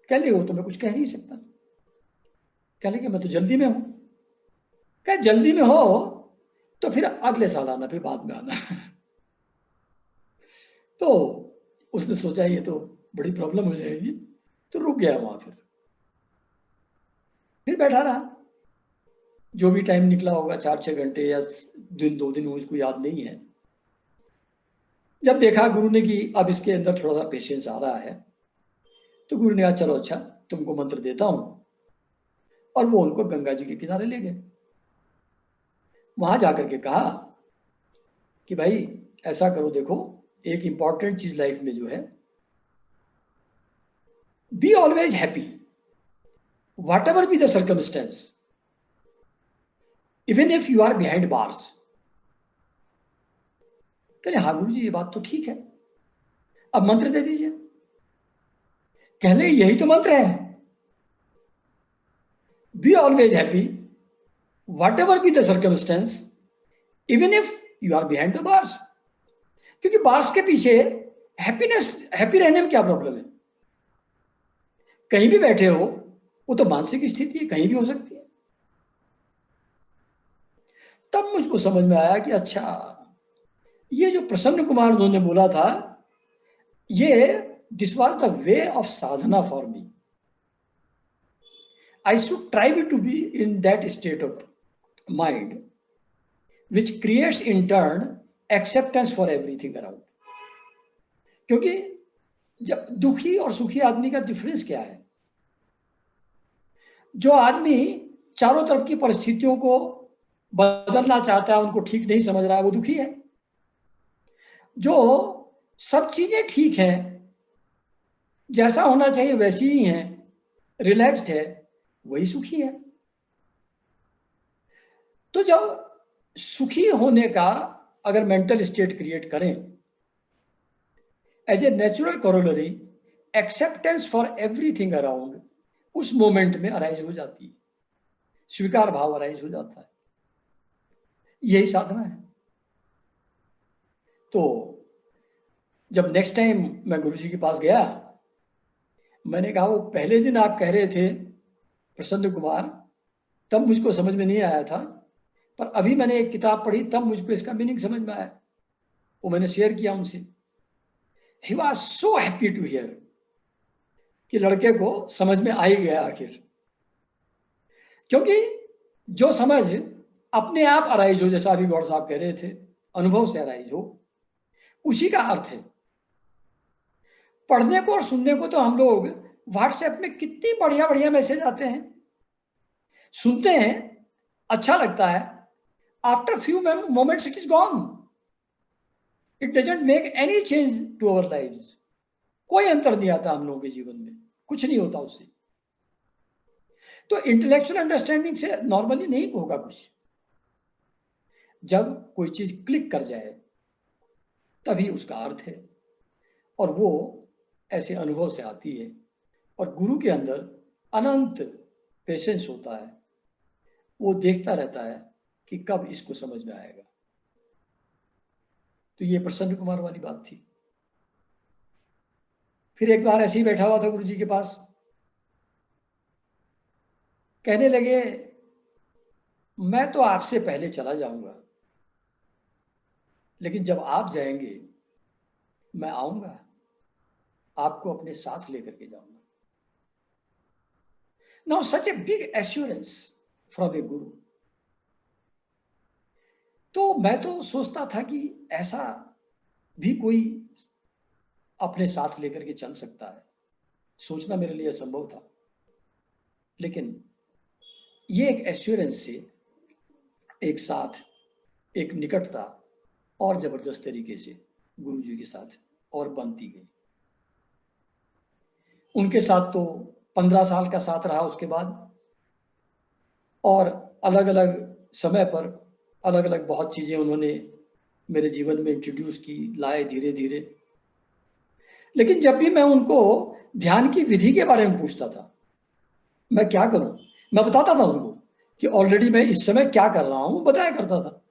कह ले वो तो मैं कुछ कह नहीं सकता। कह ले कि मैं तो जल्दी में हूं। कह जल्दी में हो तो फिर अगले साल आना, फिर बाद में आना। तो उसने सोचा ये तो बड़ी प्रॉब्लम हो जाएगी, तो रुक गया वहां। फिर बैठा रहा, जो भी टाइम निकला होगा 4-6 घंटे या दिन 2 दिन, मुझको याद नहीं है। जब देखा गुरु ने कि अब इसके अंदर थोड़ा सा पेशेंस आ रहा है, तो गुरु ने कहा चलो अच्छा तुमको मंत्र देता हूं, और वो उनको गंगा जी के किनारे ले गए। वहां जाकर के कहा कि भाई ऐसा करो, देखो एक इंपॉर्टेंट चीज लाइफ में जो है, be always happy whatever be the circumstances, even if you are behind bars. कहले हाँ गुरु जी ये बात तो ठीक है, अब मंत्र दे दीजिए। कहले यही तो मंत्र है, be always happy whatever be the circumstances even if you are behind the bars. क्योंकि बार्स के पीछे हैप्पी रहने में क्या प्रॉब्लम है? कहीं भी बैठे हो, वो तो मानसिक स्थिति है, कहीं भी हो सकती है। तब मुझको समझ में आया कि अच्छा, ये जो प्रसन्न कुमार उन्होंने बोला था, ये this was the way of sadhana for me. I should try to be in that state of mind which creates in turn acceptance for everything around। क्योंकि जब दुखी और सुखी आदमी का डिफरेंस क्या है? जो आदमी चारों तरफ की परिस्थितियों को बदलना चाहता है, उनको ठीक नहीं समझ रहा है, वो दुखी है। जो सब चीजें ठीक है, जैसा होना चाहिए वैसी ही है, रिलैक्स्ड है, वही सुखी है। तो जब सुखी होने का अगर मेंटल स्टेट क्रिएट करें, as a natural corollary acceptance for everything around उस मोमेंट में अराइज हो जाती है, स्वीकार भाव अराइज हो जाता है। यही साधना है। तो जब नेक्स्ट टाइम मैं गुरुजी के पास गया, मैंने कहा वो पहले दिन आप कह रहे थे प्रसन्न कुमार, तब मुझको समझ में नहीं आया था, पर अभी मैंने एक किताब पढ़ी तब मुझको इसका मीनिंग समझ में आया। वो मैंने शेयर किया उनसे। He was so happy to hear कि लड़के को समझ में आ ही गया आखिर। क्योंकि जो समझ अपने आप अराइज हो, जैसा अभी गौड़ साहब कह रहे थे, अनुभव से अराइज हो, उसी का अर्थ है। पढ़ने को और सुनने को तो हम लोग व्हाट्सएप में कितनी बढ़िया बढ़िया मैसेज आते हैं, सुनते हैं, अच्छा लगता है। After few moments it is gone. It doesn't make any change to our lives. कोई अंतर नहीं आता हम लोगों के जीवन में, कुछ नहीं होता उससे। तो इंटेलेक्चुअल अंडरस्टैंडिंग से नॉर्मली नहीं होगा कुछ। जब कोई चीज क्लिक कर जाए तभी उसका अर्थ है, और वो ऐसे अनुभव से आती है। और गुरु के अंदर अनंत पेशेंस होता है, वो देखता रहता है कि कब इसको समझ में आएगा। तो ये प्रसन्न कुमार वाली बात थी। फिर एक बार ऐसे ही बैठा हुआ था गुरुजी के पास, कहने लगे मैं तो आपसे पहले चला जाऊंगा, लेकिन जब आप जाएंगे मैं आऊंगा, आपको अपने साथ लेकर के जाऊंगा। Now such a big assurance from a guru. तो मैं तो सोचता था कि ऐसा भी कोई अपने साथ लेकर के चल सकता है, सोचना मेरे लिए असंभव था। लेकिन ये एक एश्योरेंस से एक साथ, एक निकटता और जबरदस्त तरीके से गुरु जी के साथ और बनती गई। उनके साथ तो 15 साल का साथ रहा उसके बाद, और अलग अलग समय पर अलग अलग बहुत चीज़ें उन्होंने मेरे जीवन में इंट्रोड्यूस की, लाए धीरे धीरे। लेकिन जब भी मैं उनको ध्यान की विधि के बारे में पूछता था, मैं क्या करूं, मैं बताता था उनको कि ऑलरेडी मैं इस समय क्या कर रहा हूं, बताया करता था।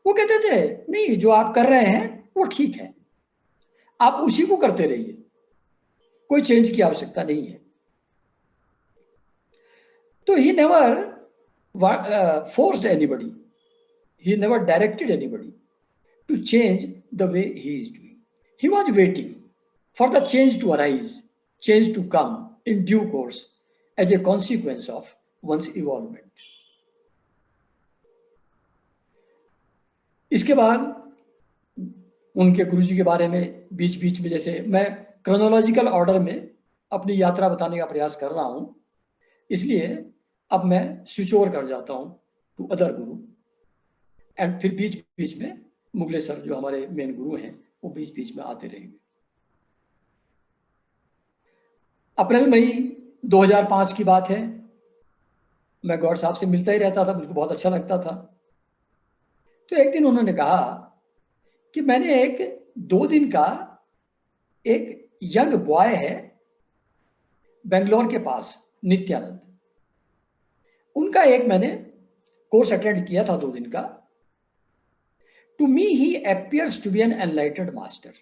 वो कहते थे नहीं, जो आप कर रहे हैं वो ठीक है, आप उसी को करते रहिए, कोई चेंज की आवश्यकता नहीं है। तो he never forced anybody, he never directed anybody to change the way he is doing. He was waiting for the change to arise, change to come in due course as a consequence of one's evolvement. इसके बाद उनके गुरुजी के बारे में बीच बीच में, जैसे मैं chronological order में अपनी यात्रा बताने का प्रयास कर रहा हूँ, इसलिए अब मैं स्विच ओवर कर जाता हूँ टू अदर गुरु, एंड फिर बीच बीच में मुगले सर जो हमारे मेन गुरु हैं वो बीच बीच में आते रहेंगे। अप्रैल मई 2005 की बात है। मैं गौर साहब से मिलता ही रहता था, मुझको बहुत अच्छा लगता था। तो एक दिन उन्होंने कहा कि मैंने एक 2 दिन का एक यंग बॉय है बेंगलोर के पास, नित्यानंद, उनका एक मैंने कोर्स अटेंड किया था 2 दिन का। To me he appears to be an enlightened master,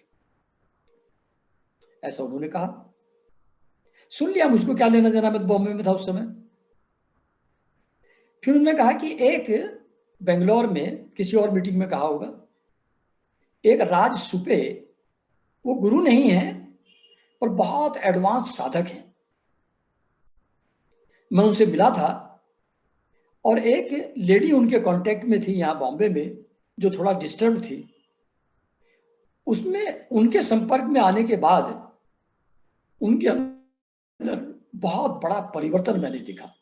ऐसा उन्होंने कहा। सुन लिया, मुझको क्या लेना देना, मैं तो बॉम्बे में था उस समय। फिर उन्होंने कहा कि एक बेंगलोर में किसी और मीटिंग में कहा होगा, एक राज सुपे, वो गुरु नहीं है पर बहुत एडवांस साधक हैं। मैं उनसे मिला था और एक लेडी उनके कांटेक्ट में थी यहाँ बॉम्बे में जो थोड़ा डिस्टर्ब थी। उसमें उनके संपर्क में आने के बाद उनके अंदर बहुत बड़ा परिवर्तन मैंने देखा।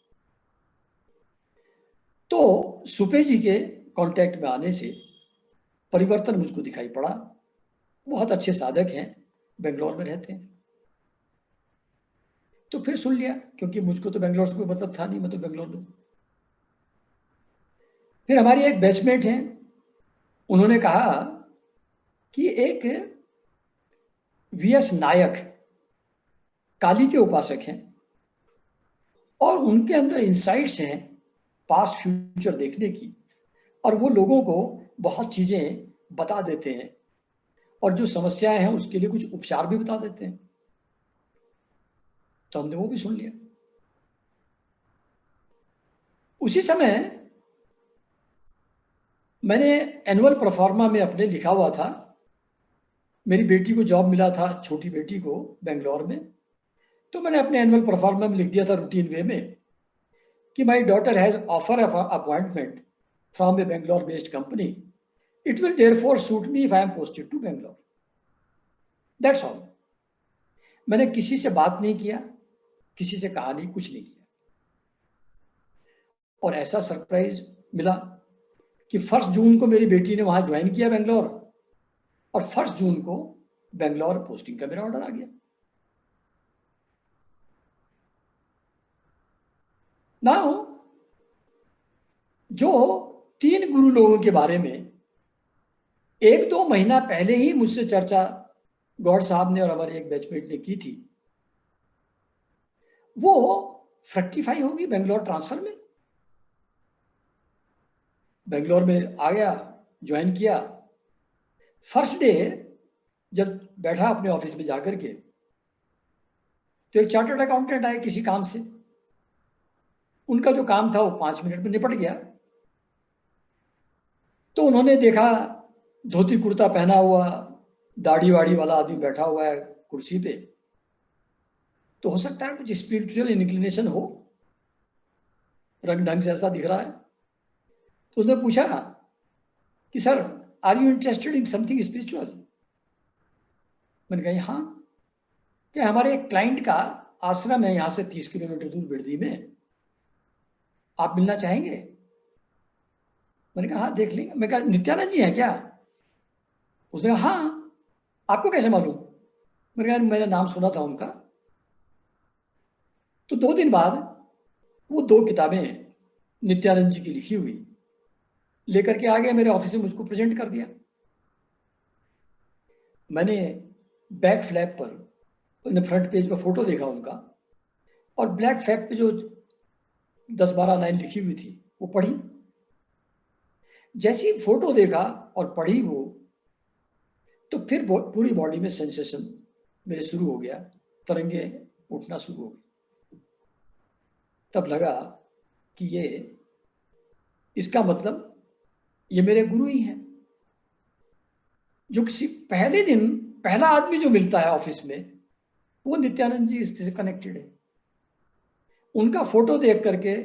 तो सुपे जी के कांटेक्ट में आने से परिवर्तन मुझको दिखाई पड़ा। बहुत अच्छे साधक हैं, बेंगलोर में रहते हैं। तो फिर सुन लिया, क्योंकि मुझको तो बेंगलोर से कोई मतलब था नहीं, मैं तो बेंगलोर में। फिर हमारी एक बैचमेट हैं, उन्होंने कहा कि एक वीएस नायक काली के उपासक हैं और उनके अंदर इंसाइट्स हैं पास्ट फ्यूचर देखने की, और वो लोगों को बहुत चीजें बता देते हैं और जो समस्याएं हैं उसके लिए कुछ उपचार भी बता देते हैं। तो हमने वो भी सुन लिया। उसी समय मैंने एनुअल परफॉर्मा में अपने लिखा हुआ था, मेरी बेटी को जॉब मिला था, छोटी बेटी को, बेंगलोर में। तो मैंने अपने एनुअल परफॉर्मा में लिख दिया था रूटीन वे में कि my daughter has offer appointment from a Bangalore based company, it will therefore suit me if I am posted to Bangalore, that's all. मैंने किसी से बात नहीं किया, किसी से कहा नहीं, कुछ नहीं किया। और ऐसा सरप्राइज मिला कि 1 जून को मेरी बेटी ने वहां ज्वाइन किया बेंगलोर, और 1 जून को बेंगलोर पोस्टिंग का मेरा ऑर्डर आ गया। नाउ जो 3 गुरु लोगों के बारे में 1-2 महीना पहले ही मुझसे चर्चा गौड़ साहब ने और हमारे एक बैचमेट ने की थी, वो फ्रक्टिफाई होगी बेंगलोर ट्रांसफर में। बेंगलोर में आ गया, ज्वाइन किया। फर्स्ट डे जब बैठा अपने ऑफिस में जाकर के, तो एक चार्टर्ड अकाउंटेंट आए किसी काम से। उनका जो काम था वो 5 मिनट में निपट गया। तो उन्होंने देखा धोती कुर्ता पहना हुआ दाढ़ी वाड़ी वाला आदमी बैठा हुआ है कुर्सी पे, तो हो सकता है कुछ स्पिरिचुअल इंक्लिनेशन हो, रंग ढंग से ऐसा दिख रहा है। तो उसने पूछा कि sir, are you interested in something spiritual? मैंने कहा हाँ, कि हमारे एक क्लाइंट का आश्रम है यहाँ से 30 किलोमीटर दूर बिरदी में, आप मिलना चाहेंगे? मैंने कहा हाँ, देख लेंगे। मैं कहा नित्यानंद जी हैं क्या? उसने कहा हाँ, आपको कैसे मालूम? मैंने कहा मैंने नाम सुना था उनका। तो 2 दिन बाद वो 2 किताबें नित्यानंद जी की लिखी हुई लेकर के आ गए मेरे ऑफिस में, मुझको प्रेजेंट कर दिया। मैंने बैक फ्लैप पर फ्रंट पेज पर फोटो देखा उनका, और ब्लैक फैप पे जो 10-12 लाइन लिखी हुई थी वो पढ़ी। जैसी फोटो देखा और पढ़ी वो, तो फिर पूरी बॉडी में सेंसेशन मेरे शुरू हो गया, तरंगे उठना शुरू हो गई। तब लगा कि ये, इसका मतलब ये मेरे गुरु ही हैं। जो किसी पहले दिन पहला आदमी जो मिलता है ऑफिस में, वो नित्यानंद जी इससे कनेक्टेड है। उनका फोटो देख करके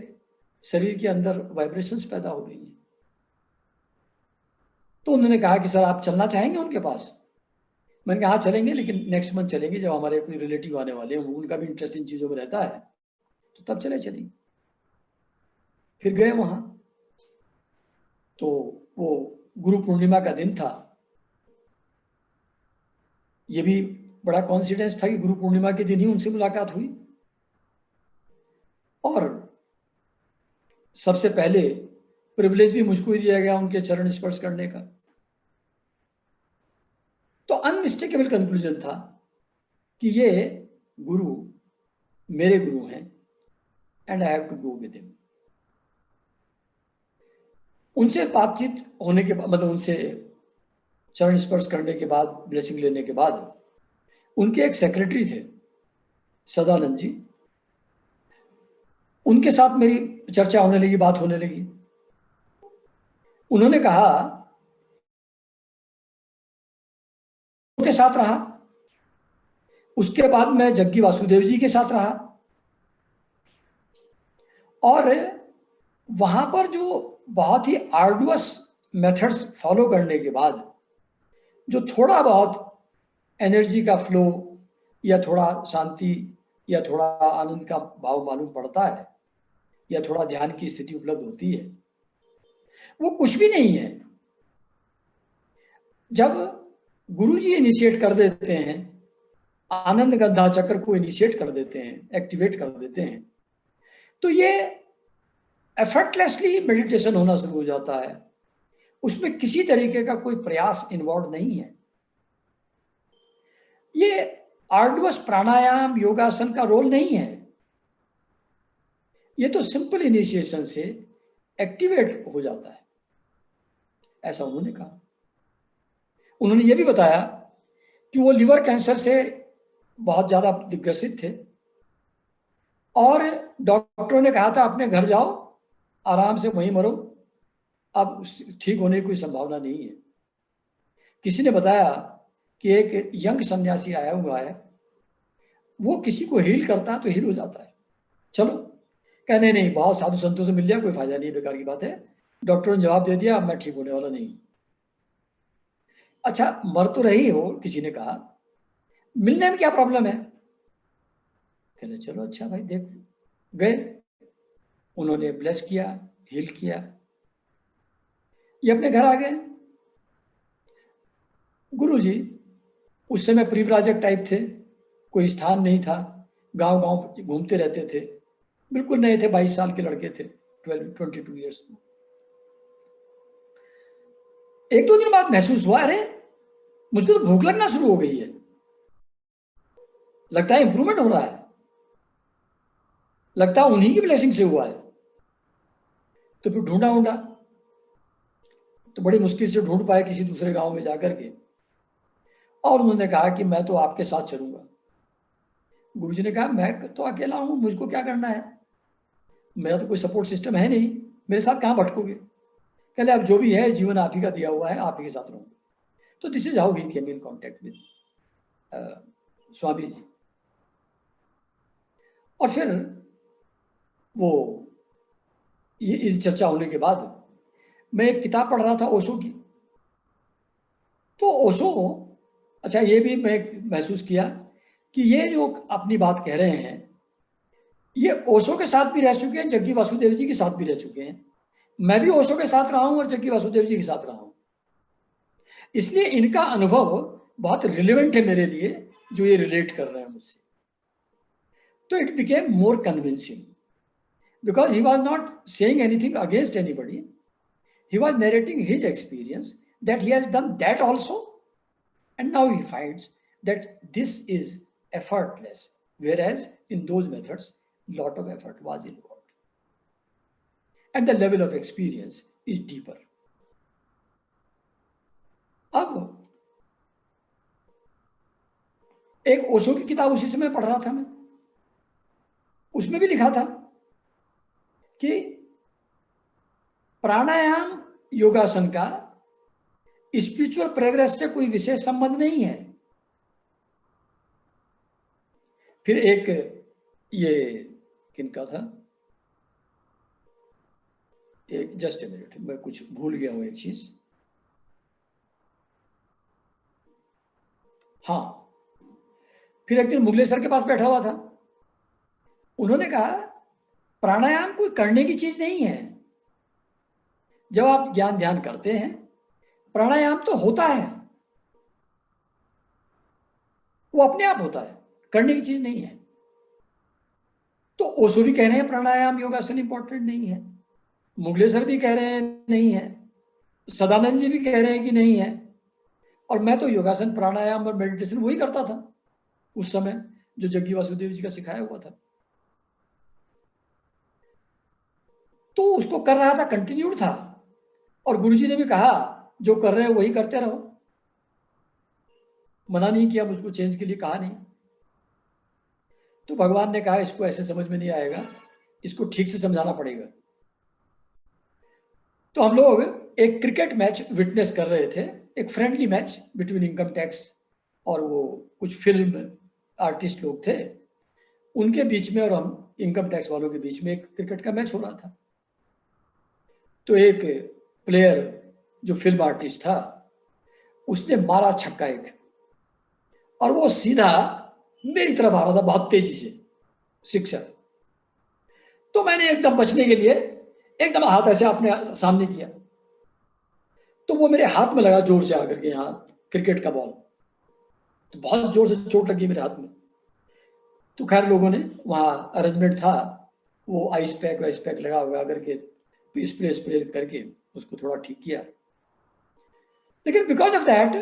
शरीर के अंदर वाइब्रेशंस पैदा हो रही हैं। तो उन्होंने कहा कि सर आप चलना चाहेंगे उनके पास? मैंने कहा हाँ चलेंगे, लेकिन नेक्स्ट मंथ चलेंगे, जब हमारे कोई रिलेटिव आने वाले हैं, उनका भी इंटरेस्ट इन चीज़ों में रहता है, तो तब चलेंगे। फिर गए वहाँ, तो वो गुरु पूर्णिमा का दिन था। ये भी बड़ा कॉन्सिडेंस था कि गुरु पूर्णिमा के दिन ही उनसे मुलाकात हुई, और सबसे पहले प्रिविलेज भी मुझको ही दिया गया उनके चरण स्पर्श करने का। तो अनमिस्टेकेबल कंक्लूजन था कि ये गुरु मेरे गुरु हैं, and I have to go with him. उनसे बातचीत होने के बाद, मतलब उनसे चरण स्पर्श करने के बाद, ब्लेसिंग लेने के बाद, उनके एक सेक्रेटरी थे सदानंद जी, उनके साथ मेरी चर्चा होने लगी, बात होने लगी। उन्होंने कहा, के साथ रहा, उसके बाद मैं जग्गी वासुदेव जी के साथ रहा, और वहां पर जो बहुत ही आर्डुअस मेथड्स फॉलो करने के बाद जो थोड़ा बहुत एनर्जी का फ्लो, या थोड़ा शांति, या थोड़ा आनंद का भाव मालूम पड़ता है, या थोड़ा ध्यान की स्थिति उपलब्ध होती है, वो कुछ भी नहीं है। जब गुरुजी इनिशिएट कर देते हैं, आनंद गंधा चक्र को इनिशिएट कर देते हैं, एक्टिवेट कर देते हैं, तो ये एफर्टलेसली मेडिटेशन होना शुरू हो जाता है। उसमें किसी तरीके का कोई प्रयास इन्वॉल्व नहीं है। ये आर्डुअस प्राणायाम योगासन का रोल नहीं है। ये तो सिंपल इनिशिएशन से एक्टिवेट हो जाता है, ऐसा उन्होंने कहा। उन्होंने ये भी बताया कि वो लिवर कैंसर से बहुत ज्यादा दिग्ग्रसित थे, और डॉक्टरों ने कहा था अपने घर जाओ, आराम से वहीं मरो, अब ठीक होने की कोई संभावना नहीं है। किसी ने बताया कि एक यंग सन्यासी आया हुआ है, वो किसी को हील करता है तो हील हो जाता है। चलो, कहने नहीं, बहुत साधु संतों से मिल लिया, कोई फायदा नहीं, बेकार की बात है। डॉक्टरों ने जवाब दे दिया, अब मैं ठीक होने वाला नहीं। अच्छा, मर तो रही हो, किसी ने कहा, मिलने में क्या प्रॉब्लम है? कहने चलो अच्छा भाई, देख। गए, उन्होंने ब्लेस किया, हील किया, ये अपने घर आ गए। गुरुजी उस समय परिव्राजक टाइप थे, कोई स्थान नहीं था, गांव गांव घूमते रहते थे, बिल्कुल नए थे, 22 साल के लड़के थे, 22 ईयर्स। एक दो दिन बाद महसूस हुआ, अरे मुझको तो भूख लगना शुरू हो गई है, लगता है इंप्रूवमेंट हो रहा है, लगता है उन्हीं की ब्लेसिंग से हुआ है। तो फिर ढूंढा, तो बड़ी मुश्किल से ढूंढ पाए किसी दूसरे गांव में जाकर के, और उन्होंने कहा कि मैं तो आपके साथ चलूंगा। गुरुजी ने कहा, मैं तो अकेला हूं, मुझको क्या करना है, मेरा तो कोई सपोर्ट सिस्टम है नहीं, मेरे साथ कहाँ भटकोगे? कहले अब जो भी है जीवन आप ही का दिया हुआ है, आप ही के साथ रहूंगा। तो this is how he came in contact with Swami ji. और फिर वो ये चर्चा होने के बाद मैं एक किताब पढ़ रहा था ओशो की। तो ओशो, अच्छा ये भी मैं महसूस किया कि ये जो अपनी बात कह रहे हैं, ये ओशो के साथ भी रह चुके हैं, जग्गी वासुदेव जी के साथ भी रह चुके हैं। मैं भी ओशो के साथ रहा हूं और जग्गी वासुदेव जी के साथ रहा हूं, इसलिए इनका अनुभव बहुत रिलेवेंट है मेरे लिए, जो ये रिलेट कर रहे हैं मुझसे। तो it became more convincing, because he was not saying anything against anybody. He was narrating his experience that he has done that also, and now he finds that this is effortless, whereas in those methods lot of effort was involved, and the level of experience is deeper. अब एक ओशो की किताब उसी समय पढ़ रहा था मैं, उसमें भी लिखा था कि प्राणायाम योगासन का स्पिरिचुअल प्रोग्रेस से कोई विशेष संबंध नहीं है। फिर एक ये किनका था, एक जस्ट ए मिनट, मैं कुछ भूल गया हूं एक चीज। हाँ, फिर एक दिन मुगले सर के पास बैठा हुआ था, उन्होंने कहा प्राणायाम कोई करने की चीज नहीं है। जब आप ज्ञान ध्यान करते हैं, प्राणायाम तो होता है, वो अपने आप होता है, करने की चीज नहीं है। तो ओशो भी कह रहे हैं प्राणायाम योगासन इंपॉर्टेंट नहीं है, मुगले सर भी कह रहे हैं नहीं है, सदानंद जी भी कह रहे हैं कि नहीं है, और मैं तो योगासन प्राणायाम और मेडिटेशन वही करता था उस समय जो जग्गी वासुदेव जी का सिखाया हुआ था। तो उसको कर रहा था, कंटिन्यूड था, और गुरुजी ने भी कहा जो कर रहे हो वही करते रहो, मना नहीं किया, मुझको चेंज के लिए कहा नहीं। तो भगवान ने कहा इसको ऐसे समझ में नहीं आएगा, इसको ठीक से समझाना पड़ेगा। तो हम लोग एक क्रिकेट मैच विटनेस कर रहे थे, एक friendly match between income tax और वो कुछ फिल्म आर्टिस्ट लोग थे, उनके बीच में और हम इनकम टैक्स वालों के बीच में एक क्रिकेट का मैच हो रहा था। तो एक प्लेयर जो फिल्म आर्टिस्ट था, उसने मारा छक्का एक, और वो सीधा मेरी तरफ आ रहा था बहुत तेजी से, सिक्सर। तो मैंने एकदम बचने के लिए एकदम हाथ ऐसे अपने सामने किया, तो वो मेरे हाथ में लगा जोर से आकर के, यहाँ क्रिकेट का बॉल, तो बहुत जोर से चोट लगी मेरे हाथ में। तो खैर लोगों ने, वहाँ अरेंजमेंट था, वो आइस पैक लगा करके स्प्रे करके उसको थोड़ा ठीक किया। लेकिन बिकॉज ऑफ दैट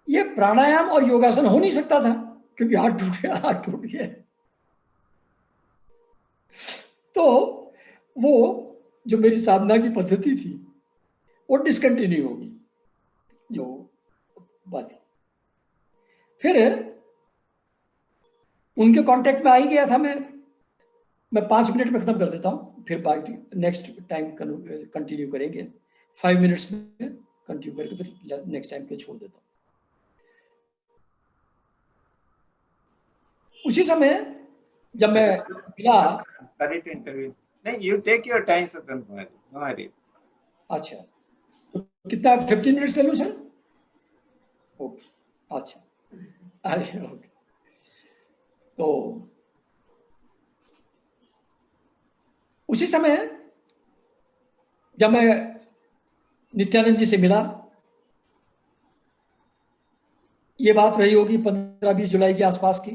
ये प्राणायाम और योगासन हो नहीं सकता था, क्योंकि हाथ टूट गया। तो वो जो मेरी साधना की पद्धति थी वो डिसकंटिन्यू होगी, जो बात। फिर उनके कांटेक्ट में आ ही गया था मैं 5 मिनट में खत्म कर देता हूँ, फिर बाकी नेक्स्ट टाइम कंटिन्यू करेंगे। 5 मिनट्स में कंटिन्यू करके फिर नेक्स्ट टाइम के छोड़ देता हूँ। उसी समय जब मैं मिला, सॉरी टू इंटरव्यू, नहीं, यू टेक योर टाइम स्वतंत्र कुमार जी, नो हरी। अच्छा, तो कितना 15 मिनट्स ले लूँ सर? ओके, अच्छा, अरे ओके। तो उसी समय जब मैं नित्यानंद जी से मिला, ये बात रही होगी 15-20 जुलाई के आसपास की,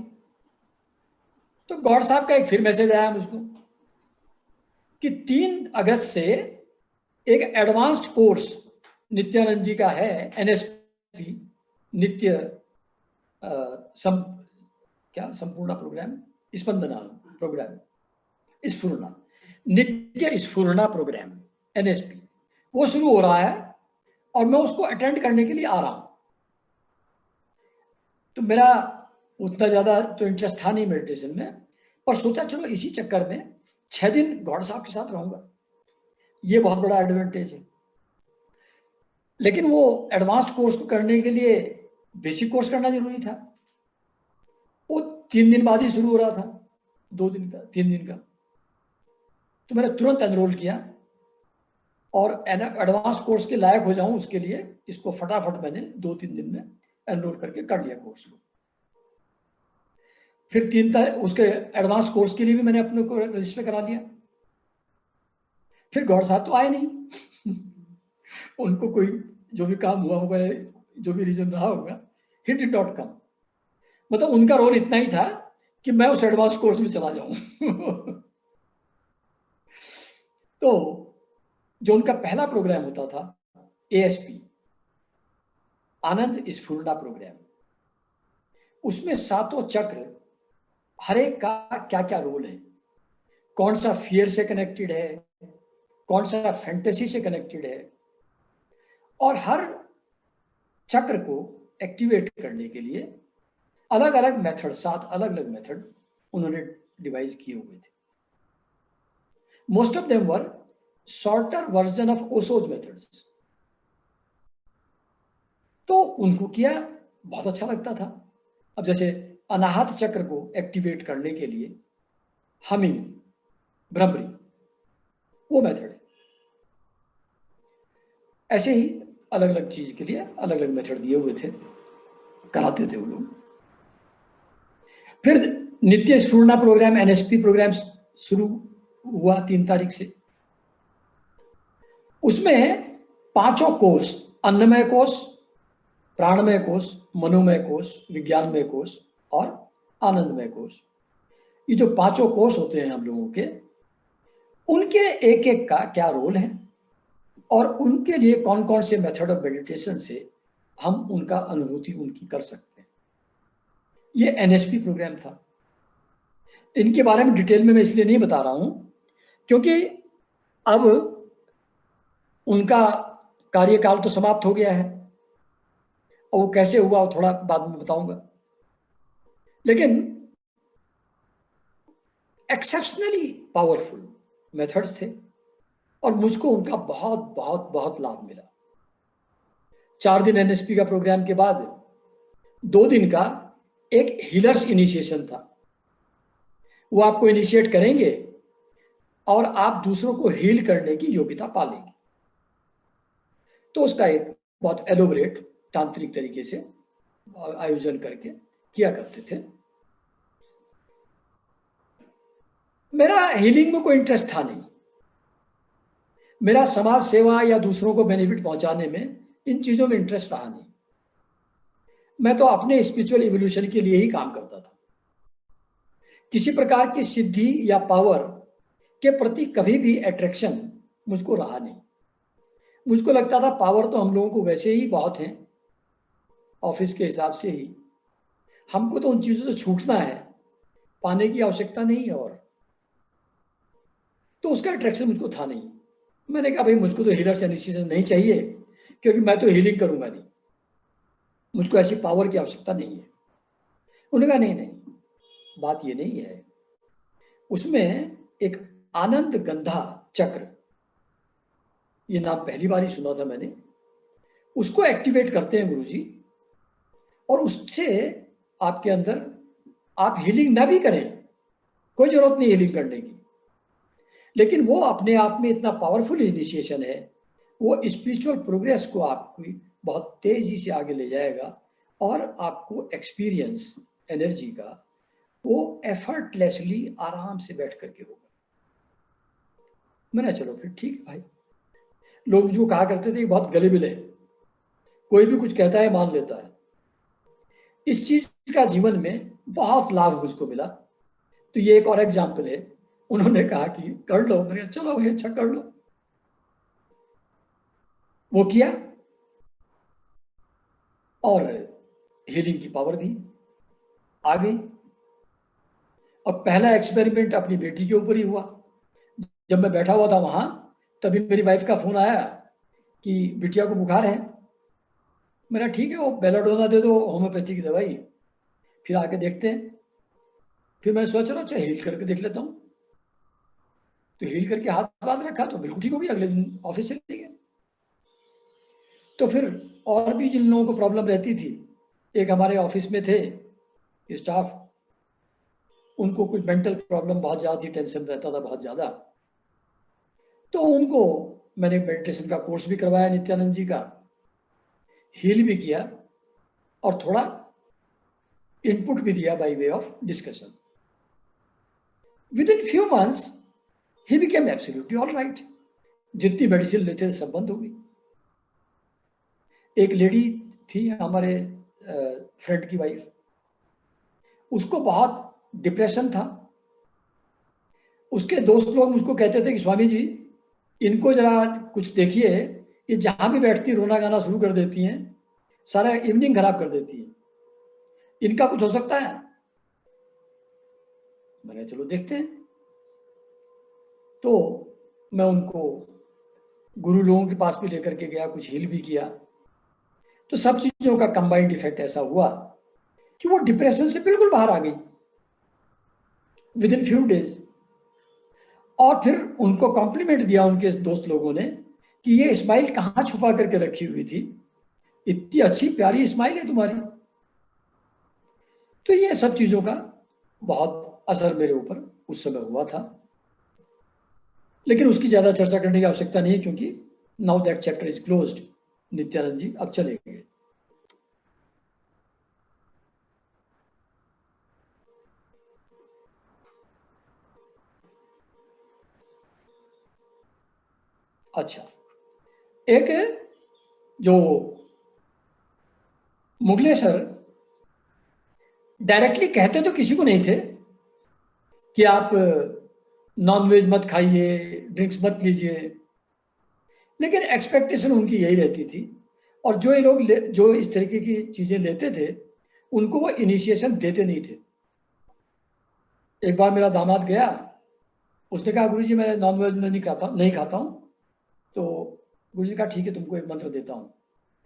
तो गौड़ साहब का एक फिर मैसेज आया मुझको कि 3 अगस्त से एक एडवांस्ड कोर्स नित्यानंद जी का है, एनएसपी, नित्य क्या संपूर्ण प्रोग्राम, स्पंदना प्रोग्राम, स्फूर्णा, नित्य स्फूर्णा प्रोग्राम, एनएसपी, वो शुरू हो रहा है और मैं उसको अटेंड करने के लिए आ रहा हूं। तो मेरा उतना ज़्यादा तो इंटरेस्ट था नहीं मेडिटेशन में, पर सोचा चलो इसी चक्कर में 6 दिन गौड़ साहब के साथ रहूंगा, ये बहुत बड़ा एडवांटेज है। लेकिन वो एडवांस्ड कोर्स को करने के लिए बेसिक कोर्स करना जरूरी था, वो 3 दिन बाद ही शुरू हो रहा था, 2 दिन का, 3 दिन का। तो मैंने तुरंत एनरोल किया और एडवांस कोर्स के लायक हो जाऊं उसके लिए इसको फटाफट मैंने 2-3 दिन में एनरोल करके कर लिया कोर्स को। फिर 3 तारीख उसके एडवांस कोर्स के लिए भी मैंने अपने को रजिस्टर करा लिया। फिर गौड़ साहब तो आए नहीं उनको कोई जो भी काम हुआ होगा, जो भी रीजन रहा होगा, ही डिड नॉट कम। मतलब उनका रोल इतना ही था कि मैं उस एडवांस कोर्स में चला जाऊं तो जो उनका पहला प्रोग्राम होता था एएसपी, आनंद स्फूर्णा प्रोग्राम, उसमें 7 चक्र, हर एक का क्या क्या रोल है, कौन सा फियर से कनेक्टेड है, कौन सा फैंटेसी से कनेक्टेड है, और हर चक्र को एक्टिवेट करने के लिए अलग अलग मेथड, 7 अलग अलग मेथड उन्होंने डिवाइस किए हुए थे। Most of them were shorter version of Osho's methods. तो उनको किया, बहुत अच्छा लगता था। अब जैसे अनाहत चक्र को एक्टिवेट करने के लिए हमिंग, भ्रमरी, वो मेथड है। ऐसे ही अलग अलग चीज के लिए अलग अलग मेथड दिए हुए थे। कराते थे वो लोग। फिर नित्य स्फूर्णा प्रोग्राम, NSP प्रोग्राम शुरू हुआ 3 तारीख से। उसमें 5 कोर्स, अन्नमय कोश, प्राणमय कोश, मनोमय कोश, विज्ञानमय कोश और आनंदमय कोश, ये जो 5 कोर्स होते हैं हम लोगों के, उनके एक एक का क्या रोल है और उनके लिए कौन कौन से मेथड ऑफ मेडिटेशन से हम उनका अनुभूति उनकी कर सकते हैं। ये NSP प्रोग्राम था। इनके बारे में डिटेल में मैं इसलिए नहीं बता रहा हूं क्योंकि अब उनका कार्यकाल तो समाप्त हो गया है और वो कैसे हुआ वो थोड़ा बाद में बताऊंगा। लेकिन एक्सेप्शनली पावरफुल मेथड्स थे और मुझको उनका बहुत बहुत बहुत लाभ मिला। 4 दिन NSP का प्रोग्राम के बाद 2 दिन का एक हीलर्स इनिशिएशन था। वो आपको इनिशिएट करेंगे और आप दूसरों को हील करने की योग्यता पा लेंगे। तो उसका एक बहुत एलोबरेट तांत्रिक तरीके से आयोजन करके किया करते थे। मेरा हीलिंग में कोई इंटरेस्ट था नहीं। मेरा समाज सेवा या दूसरों को बेनिफिट पहुंचाने में, इन चीजों में इंटरेस्ट रहा नहीं। मैं तो अपने स्पिरिचुअल इवोल्यूशन के लिए ही काम करता था। किसी प्रकार की सिद्धि या पावर के प्रति कभी भी अट्रैक्शन मुझको रहा नहीं। मुझको लगता था पावर तो हम लोगों को वैसे ही बहुत है, ऑफिस के हिसाब से ही, हमको तो उन चीजों से छूटना है, पाने की आवश्यकता नहीं है। और तो उसका अट्रैक्शन मुझको था नहीं। मैंने कहा भाई मुझको तो हीलर इनिशिएशन नहीं चाहिए क्योंकि मैं तो हीलिंग करूंगा नहीं, मुझको ऐसी पावर की आवश्यकता नहीं है। उन्होंने कहा नहीं नहीं, बात ये नहीं है। उसमें एक आनंद गंधा चक्र, ये नाम पहली बार ही सुना था मैंने, उसको एक्टिवेट करते हैं गुरुजी, और उससे आपके अंदर, आप हीलिंग ना भी करें, कोई जरूरत नहीं हीलिंग करने की, लेकिन वो अपने आप में इतना पावरफुल इनिशिएशन है, वो स्पिरिचुअल प्रोग्रेस को आपको बहुत तेजी से आगे ले जाएगा और आपको एक्सपीरियंस एनर्जी का वो एफर्टलेसली आराम से बैठ करके होगा। मैंने चलो फिर ठीक भाई। लोग मुझको कहा करते थे कि बहुत गलेबिल है, कोई भी कुछ कहता है मान लेता है। इस चीज का जीवन में बहुत लाभ मुझको मिला। तो ये एक और एग्जाम्पल है। उन्होंने कहा कि कर लो, मैंने चलो भाई अच्छा कर लो। वो किया और हीलिंग की पावर भी आ गई। और पहला एक्सपेरिमेंट अपनी बेटी के ऊपर ही हुआ। जब मैं बैठा हुआ था वहां, तभी मेरी वाइफ का फोन आया कि बिटिया को बुखार है। मेरा ठीक है, वो बेलाडोना दे दो, होम्योपैथी की दवाई, फिर आके देखते हैं। फिर मैं सोच रहा अच्छा हील करके देख लेता हूँ। तो हील करके हाथ बांध रखा तो बिल्कुल ठीक हो गया। अगले दिन ऑफिस चले गए। तो फिर और भी जिन लोगों को प्रॉब्लम रहती थी, एक हमारे ऑफिस में थे स्टाफ, उनको कुछ मेंटल प्रॉब्लम बहुत ज़्यादा थी, टेंशन रहता था बहुत ज़्यादा। तो उनको मैंने मेडिटेशन का कोर्स भी करवाया नित्यानंद जी का, हील भी किया और थोड़ा इनपुट भी दिया by way of discussion. With in few months he became absolutely all right. जितनी मेडिसिन लेते थे सब बंद हो गई। एक लेडी थी हमारे फ्रेंड की वाइफ, उसको बहुत डिप्रेशन था। उसके दोस्त लोग मुझको कहते थे कि स्वामी जी इनको जरा कुछ देखिए, ये जहां भी बैठती रोना गाना शुरू कर देती हैं, सारा इवनिंग खराब कर देती है, इनका कुछ हो सकता है। मैंने चलो देखते हैं। तो मैं उनको गुरु लोगों के पास भी लेकर के गया, कुछ हील भी किया। तो सब चीजों का कंबाइंड इफेक्ट ऐसा हुआ कि वो डिप्रेशन से बिल्कुल बाहर आ गई विद इन फ्यू डेज। और फिर उनको कॉम्प्लीमेंट दिया उनके दोस्त लोगों ने कि ये स्माइल कहाँ छुपा करके रखी हुई थी, इतनी अच्छी प्यारी स्माइल है तुम्हारी। तो ये सब चीजों का बहुत असर मेरे ऊपर उस समय हुआ था। लेकिन उसकी ज्यादा चर्चा करने की आवश्यकता नहीं है क्योंकि now that chapter is closed. Nityanand ji अब चले गए। अच्छा, एक जो मुगलेश्वर डायरेक्टली कहते तो किसी को नहीं थे कि आप नॉन वेज मत खाइए, ड्रिंक्स मत लीजिए, लेकिन एक्सपेक्टेशन उनकी यही रहती थी। और जो ये लोग जो इस तरीके की चीज़ें लेते थे उनको वो इनिशिएशन देते नहीं थे। एक बार मेरा दामाद गया, उसने कहा गुरुजी मैं नॉन वेज नहीं खाता हूँ। तो गुरुजी ने कहा ठीक है तुमको एक मंत्र देता हूँ।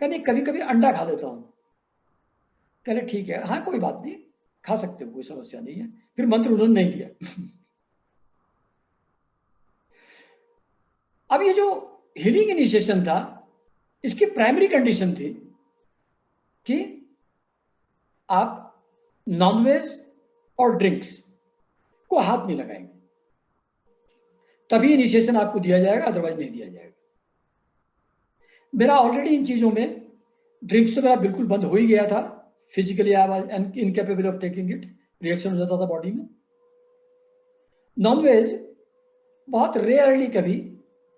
कहने कभी कभी अंडा खा लेता हूँ। कहले ठीक है, हाँ कोई बात नहीं, खा सकते हो, कोई समस्या नहीं है। फिर मंत्र उन्होंने नहीं दिया। अब ये जो हीलिंग इनिशिएशन था, इसकी प्राइमरी कंडीशन थी कि आप नॉनवेज और ड्रिंक्स को हाथ नहीं लगाएंगे, तभी इनिशिएशन आपको दिया जाएगा, अदरवाइज नहीं दिया जाएगा। मेरा ऑलरेडी इन चीज़ों में ड्रिंक्स तो मेरा बिल्कुल बंद हो ही गया था। Physically I was incapable of taking it, reaction हो जाता था बॉडी में। नॉनवेज बहुत रेयरली कभी,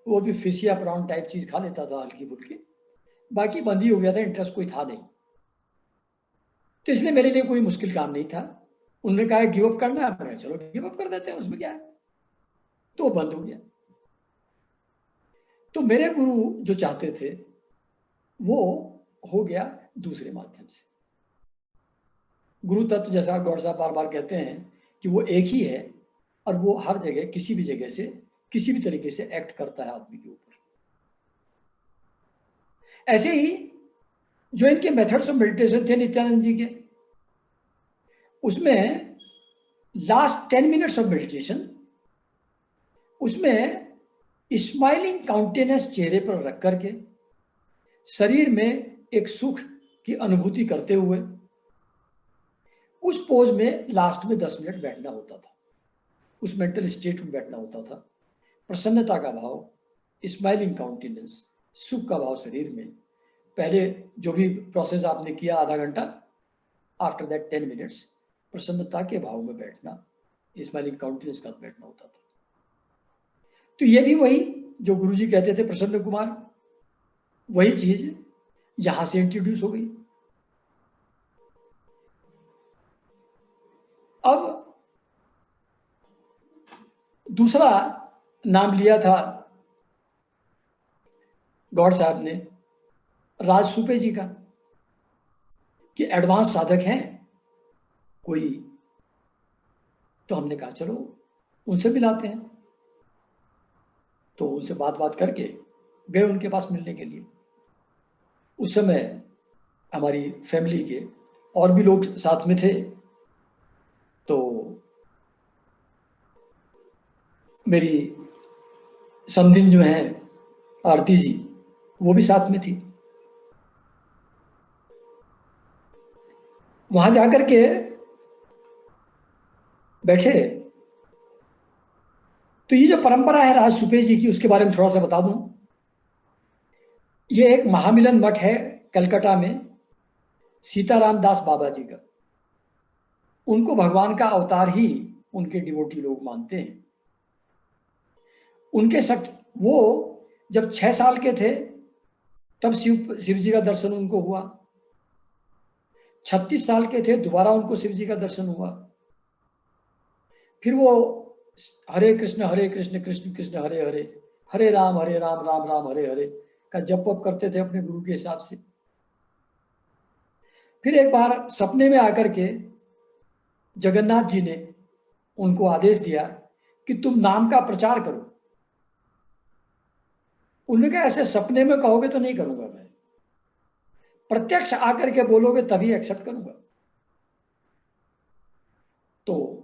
वो भी फिश या प्रॉन टाइप चीज़ खा लेता था हल्की फुल्की, बाकी बंद ही हो गया था, इंटरेस्ट कोई था नहीं। तो इसलिए मेरे लिए कोई मुश्किल काम नहीं था। उन्होंने कहा गिव अप करना है, मैं चलो गिव अप कर देते हैं, उसमें क्या है। तो बंद हो गया। तो मेरे गुरु जो चाहते थे वो हो गया दूसरे माध्यम से। गुरु तत्व जैसा गौर साहब बार बार कहते हैं कि वो एक ही है और वो हर जगह किसी भी जगह से किसी भी तरीके से एक्ट करता है आदमी के ऊपर। ऐसे ही जो इनके मेथड्स ऑफ मेडिटेशन थे नित्यानंद जी के, उसमें लास्ट 10 मिनट्स ऑफ मेडिटेशन, उसमें स्माइलिंग काउंटेनेंस चेहरे पर रख करके शरीर में एक सुख की अनुभूति करते हुए उस पोज में लास्ट में 10 मिनट बैठना होता था, उस मेंटल स्टेट में बैठना होता था। प्रसन्नता का भाव, स्माइलिंग काउंटेनेंस, सुख का भाव शरीर में। पहले जो भी प्रोसेस आपने किया आधा घंटा, आफ्टर दैट 10 मिनट्स प्रसन्नता के भाव में बैठना, स्माइलिंग काउंटेनेंस का बैठना होता था। तो ये भी वही जो गुरुजी कहते थे प्रसन्न कुमार, वही चीज यहां से इंट्रोड्यूस हो गई। अब दूसरा नाम लिया था गौड़ साहब ने राज सुपे जी का, कि एडवांस साधक हैं कोई, तो हमने कहा चलो उनसे मिलाते हैं। तो उनसे बात करके गए उनके पास मिलने के लिए। उस समय हमारी फैमिली के और भी लोग साथ में थे। तो मेरी समधिन जो है आरती जी, वो भी साथ में थी। वहां जाकर के बैठे। तो ये जो परंपरा है राज सुपे जी की, उसके बारे में थोड़ा सा बता दूं। ये एक महामिलन मठ है कलकत्ता में, सीताराम दास बाबा जी का। उनको भगवान का अवतार ही उनके डिवोटी लोग मानते हैं। उनके वो जब 6 साल के थे तब शिव जी का दर्शन उनको हुआ। 36 साल के थे, दोबारा उनको शिव जी का दर्शन हुआ। फिर वो हरे कृष्ण कृष्ण कृष्ण हरे हरे, हरे राम राम राम हरे हरे का जप वप करते थे अपने गुरु के हिसाब से। फिर एक बार सपने में आकर के जगन्नाथ जी ने उनको आदेश दिया कि तुम नाम का प्रचार करो। उन्होंने कहा ऐसे सपने में कहोगे तो नहीं करूंगा मैं, प्रत्यक्ष आकर के बोलोगे तभी एक्सेप्ट करूंगा। तो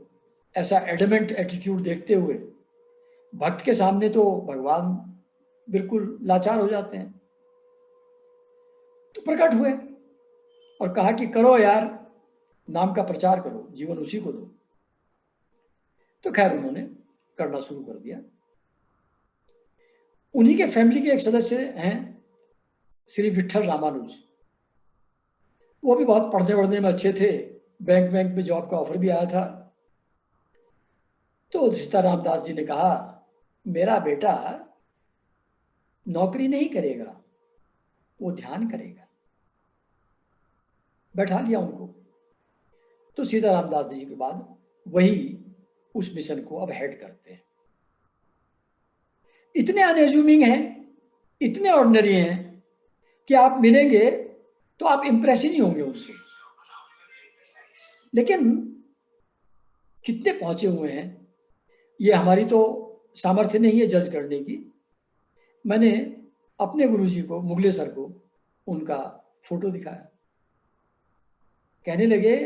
ऐसा एडमेंट एटीट्यूड देखते हुए भक्त के सामने तो भगवान बिल्कुल लाचार हो जाते हैं। तो प्रकट हुए और कहा कि करो यार, नाम का प्रचार करो, जीवन उसी को दो। तो खैर उन्होंने करना शुरू कर दिया। उन्हीं के फैमिली के एक सदस्य हैं श्री विठल रामानुज। वो भी बहुत पढ़ने वढ़ने में अच्छे थे, बैंक में जॉब का ऑफर भी आया था। तो सीताराम दास जी ने कहा मेरा बेटा नौकरी नहीं करेगा, वो ध्यान करेगा। बैठा लिया उनको। तो सीताराम दास जी के बाद वही उस मिशन को अब हेड करते हैं। इतने अनएज्यूमिंग हैं, इतने ऑर्डिनरी हैं कि आप मिलेंगे तो आप इंप्रेस ही नहीं होंगे उनसे, लेकिन कितने पहुंचे हुए हैं ये हमारी तो सामर्थ्य नहीं है जज करने की। मैंने अपने गुरुजी को, मुगले सर को, उनका फोटो दिखाया। कहने लगे